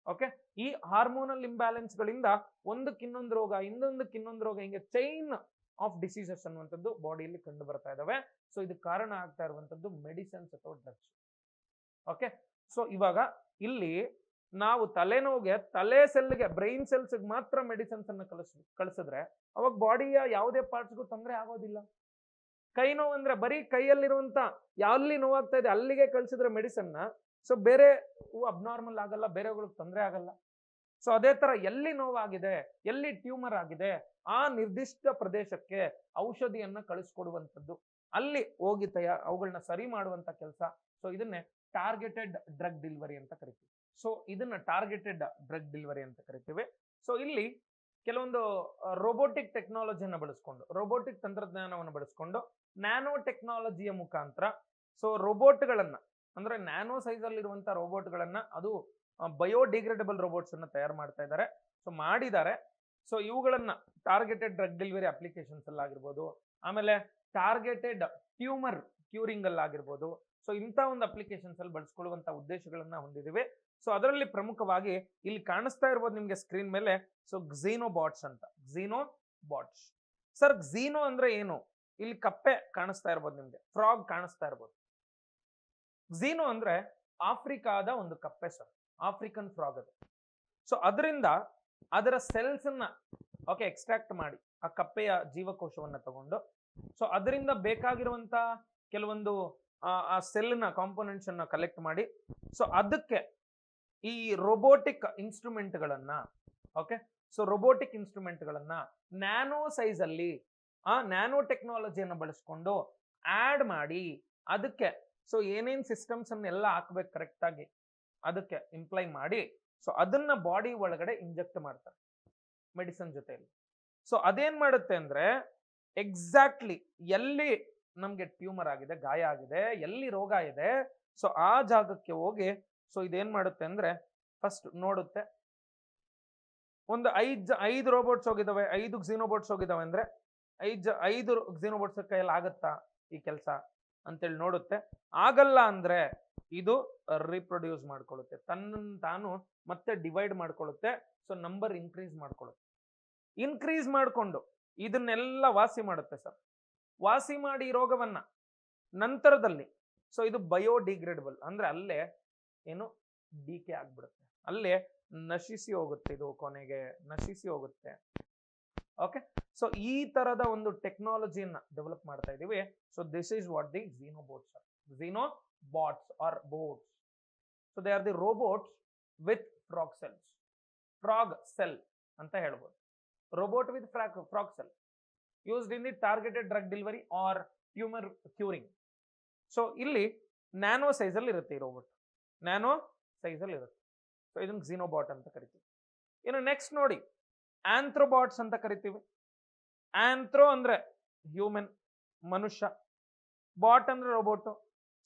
ಓಕೆ, ಈ ಹಾರ್ಮೋನಲ್ ಇಂಬ್ಯಾಲೆನ್ಸ್ಗಳಿಂದ ಒಂದಕ್ಕಿನ್ನೊಂದು ರೋಗ, ಇನ್ನೊಂದಕ್ಕಿನ್ನೊಂದು ರೋಗ, ಹಿಂಗೆ ಚೈನ್ ಆಫ್ ಡಿಸೀಸಸ್ ಅನ್ನುವಂಥದ್ದು ಬಾಡಿಯಲ್ಲಿ ಕಂಡು ಬರ್ತಾ ಇದಾವೆ. ಸೊ ಇದು ಕಾರಣ ಆಗ್ತಾ ಇರುವಂತದ್ದು ಮೆಡಿಸಿನ್ಸ್ ಅಥವಾ ಡ್ರಗ್ಸ್. ಓಕೆ, ಸೊ ಇವಾಗ ಇಲ್ಲಿ ನಾವು ತಲೆನೋವಿಗೆ, ತಲೆ ಸೆಲ್ಗೆ, ಬ್ರೈನ್ ಸೆಲ್ಸ್ ಮಾತ್ರ ಮೆಡಿಸಿನ್ಸ್ ಅನ್ನ ಕಳಿಸಿದ್ರೆ ಅವಾಗ ಬಾಡಿಯ ಯಾವುದೇ ಪಾರ್ಟ್ಸ್ಗೂ ತೊಂದರೆ ಆಗೋದಿಲ್ಲ. ಕೈ ನೋವು ಅಂದ್ರೆ ಬರೀ ಕೈಯಲ್ಲಿರುವಂತ ಎಲ್ಲಿ ನೋವಾಗ್ತಾ ಇದೆ ಅಲ್ಲಿಗೆ ಕಳಿಸಿದ್ರೆ ಮೆಡಿಸನ್ ಸೊ ಬೇರೆ ಅಬ್ನಾರ್ಮಲ್ ಆಗಲ್ಲ, ಬೇರೆಗಳಿಗೆ ತೊಂದರೆ ಆಗಲ್ಲ. ಸೊ ಅದೇ ತರ ಎಲ್ಲಿ ನೋವಾಗಿದೆ, ಎಲ್ಲಿ ಟ್ಯೂಮರ್ ಆಗಿದೆ ಆ ನಿರ್ದಿಷ್ಟ ಪ್ರದೇಶಕ್ಕೆ ಔಷಧಿಯನ್ನ ಕಳಿಸ್ಕೊಡುವಂಥದ್ದು, ಅಲ್ಲಿ ಹೋಗಿ ಅವುಗಳನ್ನ ಸರಿ ಮಾಡುವಂತ ಕೆಲಸ. ಸೊ ಇದನ್ನೇ ಟಾರ್ಗೆಟೆಡ್ ಡ್ರಗ್ ಡೆಲಿವರಿ ಅಂತ ಕರಿತೀವಿ. ಸೊ ಇದನ್ನ ಟಾರ್ಗೆಟೆಡ್ ಡ್ರಗ್ ಡೆಲಿವರಿ ಅಂತ ಕರಿತೀವಿ. ಸೊ ಇಲ್ಲಿ ಕೆಲವೊಂದು ರೋಬೋಟಿಕ್ ಟೆಕ್ನಾಲಜಿಯನ್ನು ಬಳಸ್ಕೊಂಡು, ರೋಬೋಟಿಕ್ ತಂತ್ರಜ್ಞಾನವನ್ನು ಬಳಸ್ಕೊಂಡು, ನ್ಯಾನೋ ಟೆಕ್ನಾಲಜಿಯ ಮುಖಾಂತರ ಸೊ ರೋಬೋಟ್ಗಳನ್ನ ಅಂದ್ರೆ ನ್ಯಾನೋ ಸೈಜ್ ಅಲ್ಲಿ ಇರುವಂತಹ ರೋಬೋಟ್ಗಳನ್ನ, ಅದು ಬಯೋಡಿಗ್ರೇಡಬಲ್ ರೋಬೋಟ್ಸ್ ಅನ್ನ ತಯಾರು ಮಾಡ್ತಾ ಇದ್ದಾರೆ. ಸೊ ಮಾಡಿದ್ದಾರೆ. ಸೊ ಇವುಗಳನ್ನ ಟಾರ್ಗೆಟೆಡ್ ಡ್ರಗ್ ಡೆಲಿವರಿ ಅಪ್ಲಿಕೇಶನ್ಸ್ ಅಲ್ಲಿ ಆಗಿರ್ಬೋದು, ಆಮೇಲೆ ಟಾರ್ಗೆಟೆಡ್ ಟ್ಯೂಮರ್ ಕ್ಯೂರಿಂಗ್ ಅಲ್ಲಿ ಆಗಿರ್ಬೋದು. ಸೊ ಇಂಥ ಒಂದು ಅಪ್ಲಿಕೇಶನ್ಸ್ ಅಲ್ಲಿ ಬಳಸ್ಕೊಳ್ಳುವಂತ ಉದ್ದೇಶಗಳನ್ನ ಹೊಂದಿದ್ದೀವಿ. ಸೊ ಅದರಲ್ಲಿ ಪ್ರಮುಖವಾಗಿ ಇಲ್ಲಿ ಕಾಣಿಸ್ತಾ ಇರ್ಬೋದು ನಿಮ್ಗೆ ಸ್ಕ್ರೀನ್ ಮೇಲೆ ಸೊ ಝೀನೋಬಾಟ್ಸ್ ಅಂತ. ಝೀನೋಬಾಟ್ಸ್ ಸರ್, ಝೀನೋ ಅಂದ್ರೆ ಏನು? ಇಲ್ಲಿ ಕಪ್ಪೆ ಕಾಣಿಸ್ತಾ ಇರ್ಬೋದು ನಿಮ್ಗೆ, ಫ್ರಾಗ್ ಕಾಣಿಸ್ತಾ ಇರ್ಬೋದು. ಝೀನೋ ಅಂದ್ರೆ ಆಫ್ರಿಕಾದ ಒಂದು ಕಪ್ಪೆ ಸರ್, ಆಫ್ರಿಕನ್ ಫ್ರಾಗ್ ಅದು. ಸೊ ಅದರಿಂದ ಅದರ ಸೆಲ್ಸ್ ಅನ್ನ ಓಕೆ ಎಕ್ಸ್ಟ್ರಾಕ್ಟ್ ಮಾಡಿ ಆ ಕಪ್ಪೆಯ ಜೀವಕೋಶವನ್ನ ತಗೊಂಡು ಸೊ ಅದರಿಂದ ಬೇಕಾಗಿರುವಂತ ಕೆಲವೊಂದು ಆ ಸೆಲ್ನ ಕಾಂಪೋನೆಂಟ್ಸ್ ಅನ್ನ ಕಲೆಕ್ಟ್ ಮಾಡಿ ಸೊ ಅದಕ್ಕೆ ಈ ರೋಬೋಟಿಕ್ ಇನ್ಸ್ಟ್ರೂಮೆಂಟ್ಗಳನ್ನ ಓಕೆ ಸೊ ರೋಬೋಟಿಕ್ ಇನ್ಸ್ಟ್ರೂಮೆಂಟ್ಗಳನ್ನ ನ್ಯಾನೋ ಸೈಜ್ ಅಲ್ಲಿ ಆ ನ್ಯಾನೋ ಟೆಕ್ನಾಲಜಿಯನ್ನು ಬಳಸ್ಕೊಂಡು ಆಡ್ ಮಾಡಿ ಅದಕ್ಕೆ ಸೊ ಏನೇನ್ ಸಿಸ್ಟಮ್ಸ್ ಅನ್ನೆಲ್ಲ ಹಾಕ್ಬೇಕು ಕರೆಕ್ಟ್ ಆಗಿ ಅದಕ್ಕೆ ಇಂಪ್ಲೈ ಮಾಡಿ ಸೊ ಅದನ್ನ ಬಾಡಿ ಒಳಗಡೆ ಇಂಜೆಕ್ಟ್ ಮಾಡ್ತಾರೆ ಮೆಡಿಸಿನ್ ಜೊತೆಯಲ್ಲಿ. ಸೊ ಅದೇನ್ ಮಾಡುತ್ತೆ ಅಂದ್ರೆ ಎಕ್ಸಾಕ್ಟ್ಲಿ ಎಲ್ಲಿ ನಮ್ಗೆ ಟ್ಯೂಮರ್ ಆಗಿದೆ, ಗಾಯ ಆಗಿದೆ, ಎಲ್ಲಿ ರೋಗ ಇದೆ ಸೊ ಆ ಜಾಗಕ್ಕೆ ಹೋಗಿ ಸೊ ಇದೇನ್ ಮಾಡುತ್ತೆ ಅಂದ್ರೆ ಫಸ್ಟ್ ನೋಡುತ್ತೆ. ಒಂದು 5 ರೋಬೋಟ್ಸ್ ಹೋಗಿದಾವೆ, 5 ಝೀನೋಬೋಟ್ಸ್ ಹೋಗಿದಾವೆ ಅಂದ್ರೆ 5 ಝೀನೋಬೋಟ್ಸ್ ಕೈಯಲ್ಲಿ ಆಗತ್ತಾ ಈ ಕೆಲಸ ಅಂತೇಳಿ ನೋಡುತ್ತೆ. ಆಗಲ್ಲ ಅಂದ್ರೆ ಇದು ರೀಪ್ರೊಡ್ಯೂಸ್ ಮಾಡ್ಕೊಳ್ಳುತ್ತೆ, ತನ್ನನ್ನು ತಾನು ಮತ್ತೆ ಡಿವೈಡ್ ಮಾಡ್ಕೊಳ್ಳುತ್ತೆ. ಸೊ ನಂಬರ್ ಇನ್ಕ್ರೀಸ್ ಮಾಡ್ಕೊಳ್ಳುತ್ತೆ. ಇನ್ಕ್ರೀಸ್ ಮಾಡಿಕೊಂಡು ಇದನ್ನೆಲ್ಲ ವಾಸಿ ಮಾಡುತ್ತೆ ಸರ್. ವಾಸಿ ಮಾಡಿ ಈ ರೋಗವನ್ನ ನಂತರದಲ್ಲಿ ಸೊ ಇದು ಬಯೋಡಿಗ್ರೇಡಬಲ್ ಅಂದ್ರೆ ಅಲ್ಲೇ ಏನು ಡಿಕೆ ಆಗ್ಬಿಡುತ್ತೆ, ಅಲ್ಲೇ ನಶಿಸಿ ಹೋಗುತ್ತೆ, ಇದು ಕೊನೆಗೆ ನಶಿಸಿ ಹೋಗುತ್ತೆ. ಓಕೆ, ಸೊ ಈ ತರದ ಒಂದು ಟೆಕ್ನಾಲಜಿಯನ್ನ ಡೆವಲಪ್ ಮಾಡ್ತಾ ಇದೀವಿ. So this is what the xenobots are. xenobots or bots. So they are the robots with frog cells. Frog cell anta helbodu. Robot with frog cell used in the targeted drug delivery or tumor curing. So ಇಲ್ಲಿ nano size ಅಲ್ಲಿ ಇರುತ್ತೆ ಈ robot, nano size ಅಲ್ಲಿ ಇರುತ್ತೆ. So ಇದನ್ನ xenobot ಅಂತ ಕರಿತೀವಿ. ಇನ್ನು ನೆಕ್ಸ್ಟ್ ನೋಡಿ, ಆಂಥ್ರೋಬಾಟ್ಸ್ ಅಂತ ಕರಿತೀವಿ. ಆಂಥ್ರೋ ಅಂದ್ರೆ ಹ್ಯೂಮನ್, ಮನುಷ್ಯ, ಬಾಟ್ ಅಂದ್ರೆ ರೋಬೋಟ್.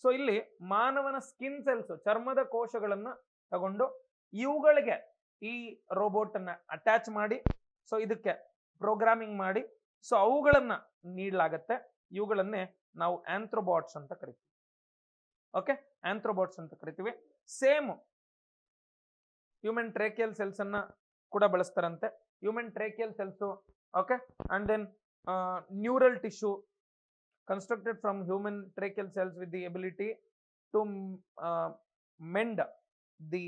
ಸೊ ಇಲ್ಲಿ ಮಾನವನ ಸ್ಕಿನ್ ಸೆಲ್ಸ್, ಚರ್ಮದ ಕೋಶಗಳನ್ನ ತಗೊಂಡು ಇವುಗಳಿಗೆ ಈ ರೋಬೋಟ್ ಅನ್ನ ಅಟ್ಯಾಚ್ ಮಾಡಿ, ಸೊ ಇದಕ್ಕೆ ಪ್ರೋಗ್ರಾಮಿಂಗ್ ಮಾಡಿ, ಸೊ ಅವುಗಳನ್ನ ನೀಡಲಾಗತ್ತೆ. ಇವುಗಳನ್ನೇ ನಾವು ಆಂಥ್ರೋಬಾಟ್ಸ್ ಅಂತ ಕರಿತೀವಿ. ಓಕೆ, ಆಂಥ್ರೋಬಾಟ್ಸ್ ಅಂತ ಕರಿತೀವಿ. ಸೇಮ್ ಹ್ಯೂಮನ್ ಟ್ರೇಕಿಯಲ್ ಸೆಲ್ಸ್ ಅನ್ನ ಕೂಡ ಬಳಸ್ತಾರಂತೆ. Human tracheal cells, okay, and then neural tissue constructed from human tracheal cells with the ability to mend the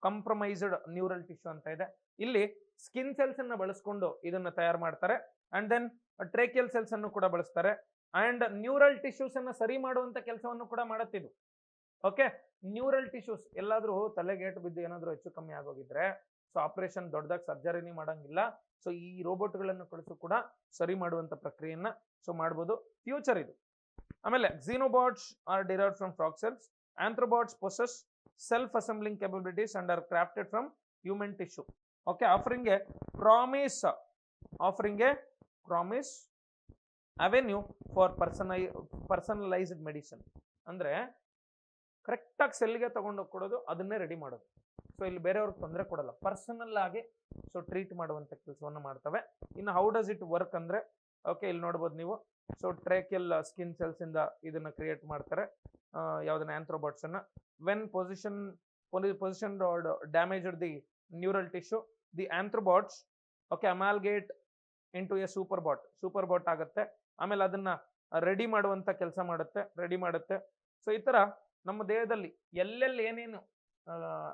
compromised neural tissue ಅಂತ ಇದೆ. ಇಲ್ಲಿ ಸ್ಕಿನ್ ಸೆಲ್ಸ್ ಅನ್ನ ಬಳಸ್ಕೊಂಡು ಇದನ್ನ ತಯಾರು ಮಾಡ್ತಾರೆ. ಅಂಡ್ ದೆನ್ ಟ್ರೇಕಿಯಲ್ ಸೆಲ್ಸ್ ಅನ್ನು ಕೂಡ ಬಳಸ್ತಾರೆ. ಅಂಡ್ ನ್ಯೂರಲ್ ಟಿಶ್ಯೂಸ್ ಅನ್ನ ಸರಿ ಮಾಡುವಂತ ಕೆಲಸವನ್ನು ಕೂಡ ಮಾಡುತ್ತಿದ್ದು. ಓಕೆ, ನ್ಯೂರಲ್ ಟಿಶ್ಯೂಸ್ ಎಲ್ಲಾದ್ರೂ ತಲೆಗೇಟು ಬಿದ್ದು ಏನಾದ್ರೂ ಹೆಚ್ಚು ಕಮ್ಮಿ ಆಗೋಗಿದ್ರೆ, ಸೊ ಆಪರೇಷನ್ ದೊಡ್ಡದಾಗಿ ಸರ್ಜರಿನಿ ಮಾಡಂಗಿಲ್ಲ. ಸೊ ಈ ರೋಬೋಟ್ಗಳನ್ನು ಕಳಿಸು ಕೂಡ ಸರಿ ಮಾಡುವಂತ ಪ್ರಕ್ರಿಯೆಯನ್ನ ಸೊ ಮಾಡ್ಬೋದು. ಫ್ಯೂಚರ್ ಇದು. ಆಮೇಲೆ xenobots are derived from frog cells. Anthrobots possess self-assembling capabilities and are crafted from human tissue. Okay, offering a promise avenue for personalized medicine. ಅಂದ್ರೆ ಕರೆಕ್ಟ್ ಆಗಿ ಸೆಲ್ಗೆ ತಗೊಂಡೋಗಿ ಕೊಡೋದು, ಅದನ್ನೇ ರೆಡಿ ಮಾಡೋದು. ಸೊ ಇಲ್ಲಿ ಬೇರೆಯವ್ರಿಗೆ ತೊಂದರೆ ಕೊಡಲ್ಲ, ಪರ್ಸನಲ್ ಆಗಿ ಸೊ ಟ್ರೀಟ್ ಮಾಡುವಂತ ಕೆಲಸವನ್ನು ಮಾಡ್ತವೆ. ಇನ್ನು ಹೌ ಡಸ್ ಇಟ್ ವರ್ಕ್ ಅಂದ್ರೆ, ಓಕೆ, ಇಲ್ಲಿ ನೋಡ್ಬೋದು ನೀವು. ಸೊ ಟ್ರೇಕಿಯಲ್ ಸ್ಕಿನ್ ಸೆಲ್ಸ್ ಇಂದ ಇದನ್ನ ಕ್ರಿಯೇಟ್ ಮಾಡ್ತಾರೆ, ಯಾವ್ದನ್ನ ಆಂಥ್ರೋಬಾಟ್ಸ್ ಅನ್ನ. When position damaged the neural tissue, the anthrobots okay amalgamate into a super bot ಆಗುತ್ತೆ. ಆಮೇಲೆ ಅದನ್ನ ರೆಡಿ ಮಾಡುವಂತ ಕೆಲಸ ಮಾಡುತ್ತೆ. ಸೊ ಈ ತರ ನಮ್ಮ ದೇಹದಲ್ಲಿ ಎಲ್ಲೆಲ್ಲಿ ಏನೇನು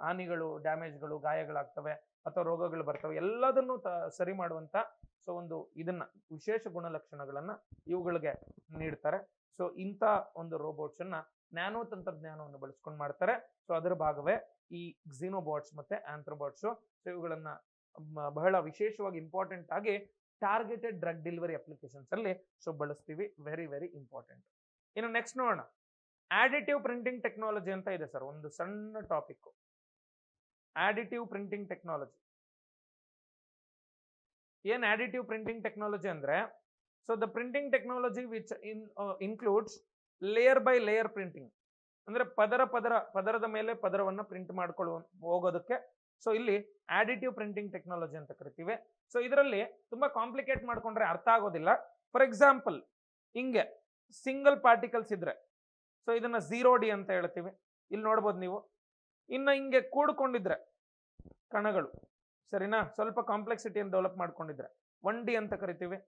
ಹಾನಿಗಳು, ಡ್ಯಾಮೇಜ್ಗಳು, ಗಾಯಗಳಾಗ್ತವೆ ಅಥವಾ ರೋಗಗಳು ಬರ್ತವೆ, ಎಲ್ಲದನ್ನು ಸರಿ ಮಾಡುವಂತ ಸೊ ಒಂದು ಇದನ್ನ ವಿಶೇಷ ಗುಣಲಕ್ಷಣಗಳನ್ನ ಇವುಗಳಿಗೆ ನೀಡ್ತಾರೆ. ಸೊ ಇಂಥ ಒಂದು ರೋಬೋಟ್ಸ್ ಅನ್ನ ನ್ಯಾನೋ ತಂತ್ರಜ್ಞಾನವನ್ನು ಬಳಸ್ಕೊಂಡು ಮಾಡ್ತಾರೆ. ಸೊ ಅದರ ಭಾಗವೇ ಈ xenobots ಮತ್ತೆ ಆಂಥ್ರೋಬಾಟ್ಸ್. ಸೊ ಇವುಗಳನ್ನ ಬಹಳ ವಿಶೇಷವಾಗಿ ಇಂಪಾರ್ಟೆಂಟ್ ಆಗಿ ಟಾರ್ಗೆಟೆಡ್ ಡ್ರಗ್ ಡೆಲಿವರಿ ಅಪ್ಲಿಕೇಶನ್ಸ್ ಅಲ್ಲಿ ಸೊ ಬಳಸ್ತೀವಿ. Very very important. ಇನ್ನು ನೆಕ್ಸ್ಟ್ ನೋಡೋಣ, ಆಡಿಟಿವ್ ಪ್ರಿಂಟಿಂಗ್ ಟೆಕ್ನಾಲಜಿ ಅಂತ ಇದೆ ಸರ್, ಒಂದು ಸಣ್ಣ ಟಾಪಿಕ್. ಆಡಿಟಿವ್ ಪ್ರಿಂಟಿಂಗ್ ಟೆಕ್ನಾಲಜಿ ಏನ್? ಆಡಿಟಿವ್ ಪ್ರಿಂಟಿಂಗ್ ಟೆಕ್ನಾಲಜಿ ಅಂದ್ರೆ, so the printing technology which includes layer by layer printing. ಅಂದ್ರೆ ಪದರದ ಮೇಲೆ ಪದರವನ್ನ ಪ್ರಿಂಟ್ ಮಾಡ್ಕೊಳ್ಳುವ ಹೋಗೋದಕ್ಕೆ ಸೊ ಇಲ್ಲಿ ಆಡಿಟಿವ್ ಪ್ರಿಂಟಿಂಗ್ ಟೆಕ್ನಾಲಜಿ ಅಂತ ಕರಿತೀವಿ. ಸೊ ಇದರಲ್ಲಿ ತುಂಬಾ ಕಾಂಪ್ಲಿಕೇಟ್ ಮಾಡ್ಕೊಂಡ್ರೆ ಅರ್ಥ ಆಗೋದಿಲ್ಲ. ಫಾರ್ ಎಕ್ಸಾಂಪಲ್, ಹಿಂಗೆ ಸಿಂಗಲ್ ಪಾರ್ಟಿಕಲ್ಸ್ ಇದ್ರೆ ಸೊ ಇದನ್ನ 0D ಅಂತ ಹೇಳ್ತೀವಿ. ಇಲ್ಲಿ ನೋಡ್ಬೋದು ನೀವು. ಇನ್ನು ಹಿಂಗೆ ಕೂಡ್ಕೊಂಡಿದ್ರೆ ಕಣಗಳು, ಸರಿನಾ, ಸ್ವಲ್ಪ ಕಾಂಪ್ಲೆಕ್ಸಿಟಿಯನ್ನು ಡೆವಲಪ್ ಮಾಡ್ಕೊಂಡಿದ್ರೆ 1D ಅಂತ ಕರಿತೀವಿ.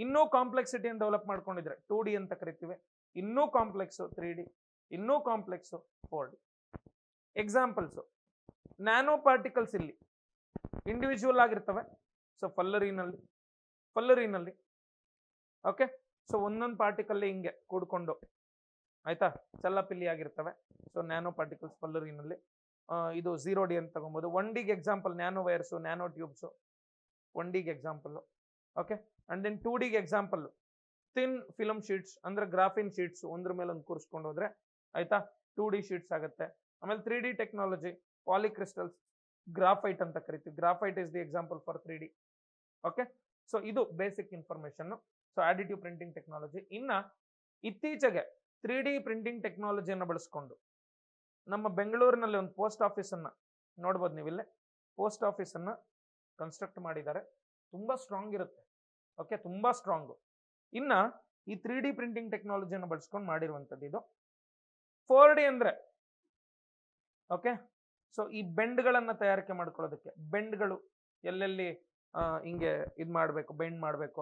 ಇನ್ನೂ ಕಾಂಪ್ಲೆಕ್ಸಿಟಿಯನ್ನು ಡೆವಲಪ್ ಮಾಡ್ಕೊಂಡಿದ್ರೆ 2D ಅಂತ ಕರಿತೀವಿ. ಇನ್ನೂ ಕಾಂಪ್ಲೆಕ್ಸ್ 3D, ಇನ್ನೂ complex 4D. Examples, nano particles ಇಲ್ಲಿ ಇಂಡಿವಿಜುವಲ್ ಆಗಿರ್ತವೆ. ಸೊ ಫಲ್ಲರಿನಲ್ಲಿ ಓಕೆ, ಸೊ ಒಂದೊಂದು ಪಾರ್ಟಿಕಲ್ ಹಿಂಗೆ ಕೂಡ್ಕೊಂಡು ಆಯ್ತಾ ಚಲ್ಲಪಿಲ್ಲಿ ಆಗಿರ್ತವೆ. ಸೊ ನ್ಯಾನೋ ಪಾರ್ಟಿಕಲ್ಸ್ ಫಲ್ಲರಿನಲ್ಲಿ. ಇದು 0D ಅಂತ ತಗೊಬೋದು. 1Dಗೆ example nano wires, nano tubes 1Dಗೆ ಎಕ್ಸಾಂಪಲ್. ಓಕೆ, ಅಂಡ್ ದೆನ್ 2Dಗೆ ಎಕ್ಸಾಂಪಲ್ ಥಿನ್ ಫಿಲಮ್ ಶೀಟ್ಸ್, ಅಂದ್ರೆ ಗ್ರಾಫಿನ್ ಶೀಟ್ಸ್ ಒಂದ್ರ ಮೇಲೆ ಒಂದು ಕೂರಿಸ್ಕೊಂಡು ಹೋದ್ರೆ ಆಯ್ತಾ 2D ಶೀಟ್ಸ್ ಆಗುತ್ತೆ. ಆಮೇಲೆ 3D ಟೆಕ್ನಾಲಜಿ, ಪಾಲಿಕ್ರಿಸ್ಟಲ್ಸ್, ಗ್ರಾಫೈಟ್ ಅಂತ ಕರಿತೀವಿ. Graphite is the example for 3D. Okay, so ಇದು basic information. So additive printing technology. ಇನ್ನ ಇತ್ತೀಚೆಗೆ 3D ಪ್ರಿಂಟಿಂಗ್ ಟೆಕ್ನಾಲಜಿಯನ್ನು ಬಳಸ್ಕೊಂಡು ನಮ್ಮ ಬೆಂಗಳೂರಿನಲ್ಲಿ ಒಂದು ಪೋಸ್ಟ್ ಆಫೀಸ್ ಅನ್ನ ನೋಡ್ಬೋದು ನೀವು. ಇಲ್ಲೇ ಪೋಸ್ಟ್ ಆಫೀಸ್ ಅನ್ನ ಕನ್ಸ್ಟ್ರಕ್ಟ್ ಮಾಡಿದ್ದಾರೆ. ತುಂಬಾ ಸ್ಟ್ರಾಂಗ್ ಇರುತ್ತೆ. ಓಕೆ, ತುಂಬಾ ಸ್ಟ್ರಾಂಗ್. ಇನ್ನ ಈ 3D ಪ್ರಿಂಟಿಂಗ್ ಟೆಕ್ನಾಲಜಿಯನ್ನು ಬಳಸ್ಕೊಂಡು ಮಾಡಿರುವಂತದ್ದು ಇದು. 4D ಅಂದ್ರೆ ಓಕೆ, ಸೊ ಈ ಬೆಂಡ್ಗಳನ್ನ ತಯಾರಿಕೆ ಮಾಡ್ಕೊಳ್ಳೋದಕ್ಕೆ, ಬೆಂಡ್ಗಳು ಎಲ್ಲೆಲ್ಲಿ ಹಿಂಗೆ ಇದು ಮಾಡಬೇಕು, ಬೆಂಡ್ ಮಾಡಬೇಕು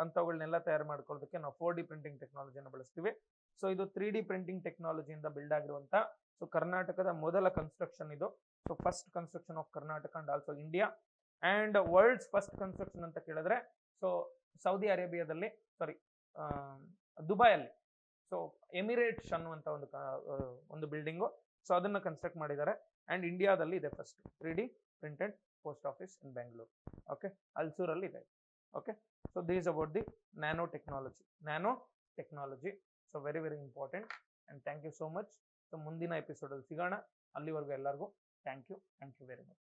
ಅಂಥವುಗಳನ್ನೆಲ್ಲ ತಯಾರು ಮಾಡ್ಕೊಳ್ಳೋದಕ್ಕೆ ನಾವು 4D ಪ್ರಿಂಟಿಂಗ್ ಟೆಕ್ನಾಲಜಿಯನ್ನು ಬಳಸ್ತೀವಿ. ಸೊ ಇದು 3D ಪ್ರಿಂಟಿಂಗ್ ಟೆಕ್ನಾಲಜಿಯಿಂದ ಬಿಲ್ಡ್ ಆಗಿರುವಂತ ಸೊ ಕರ್ನಾಟಕದ ಮೊದಲ ಕನ್ಸ್ಟ್ರಕ್ಷನ್ ಇದು. So first construction of Karnataka and also India. And world's first construction ಅಂತ ಕೇಳಿದ್ರೆ ಸೊ ಸೌದಿ ಅರೇಬಿಯಾದಲ್ಲಿ, ಸಾರಿ ದುಬೈಯಲ್ಲಿ ಸೊ ಎಮಿರೇಟ್ಸ್ ಅನ್ನುವಂಥ ಒಂದು ಬಿಲ್ಡಿಂಗು, ಸೊ ಅದನ್ನು ಕನ್ಸ್ಟ್ರಕ್ಟ್ ಮಾಡಿದ್ದಾರೆ. ಆ್ಯಂಡ್ ಇಂಡಿಯಾದಲ್ಲಿ ಇದೆ first 3D printed post office in Bengaluru. Okay, ಅಲ್ಸೂರಲ್ಲಿ ಇದೆ. Okay, so this about the nano technology. So very very important. And thank you so much. So ಮುಂದಿನ ಎಪಿಸೋಡಲ್ಲಿ ಸಿಗೋಣ. ಅಲ್ಲಿವರೆಗೂ ಎಲ್ಲರಿಗೂ ಥ್ಯಾಂಕ್ ಯು ವೆರಿ ಮಚ್.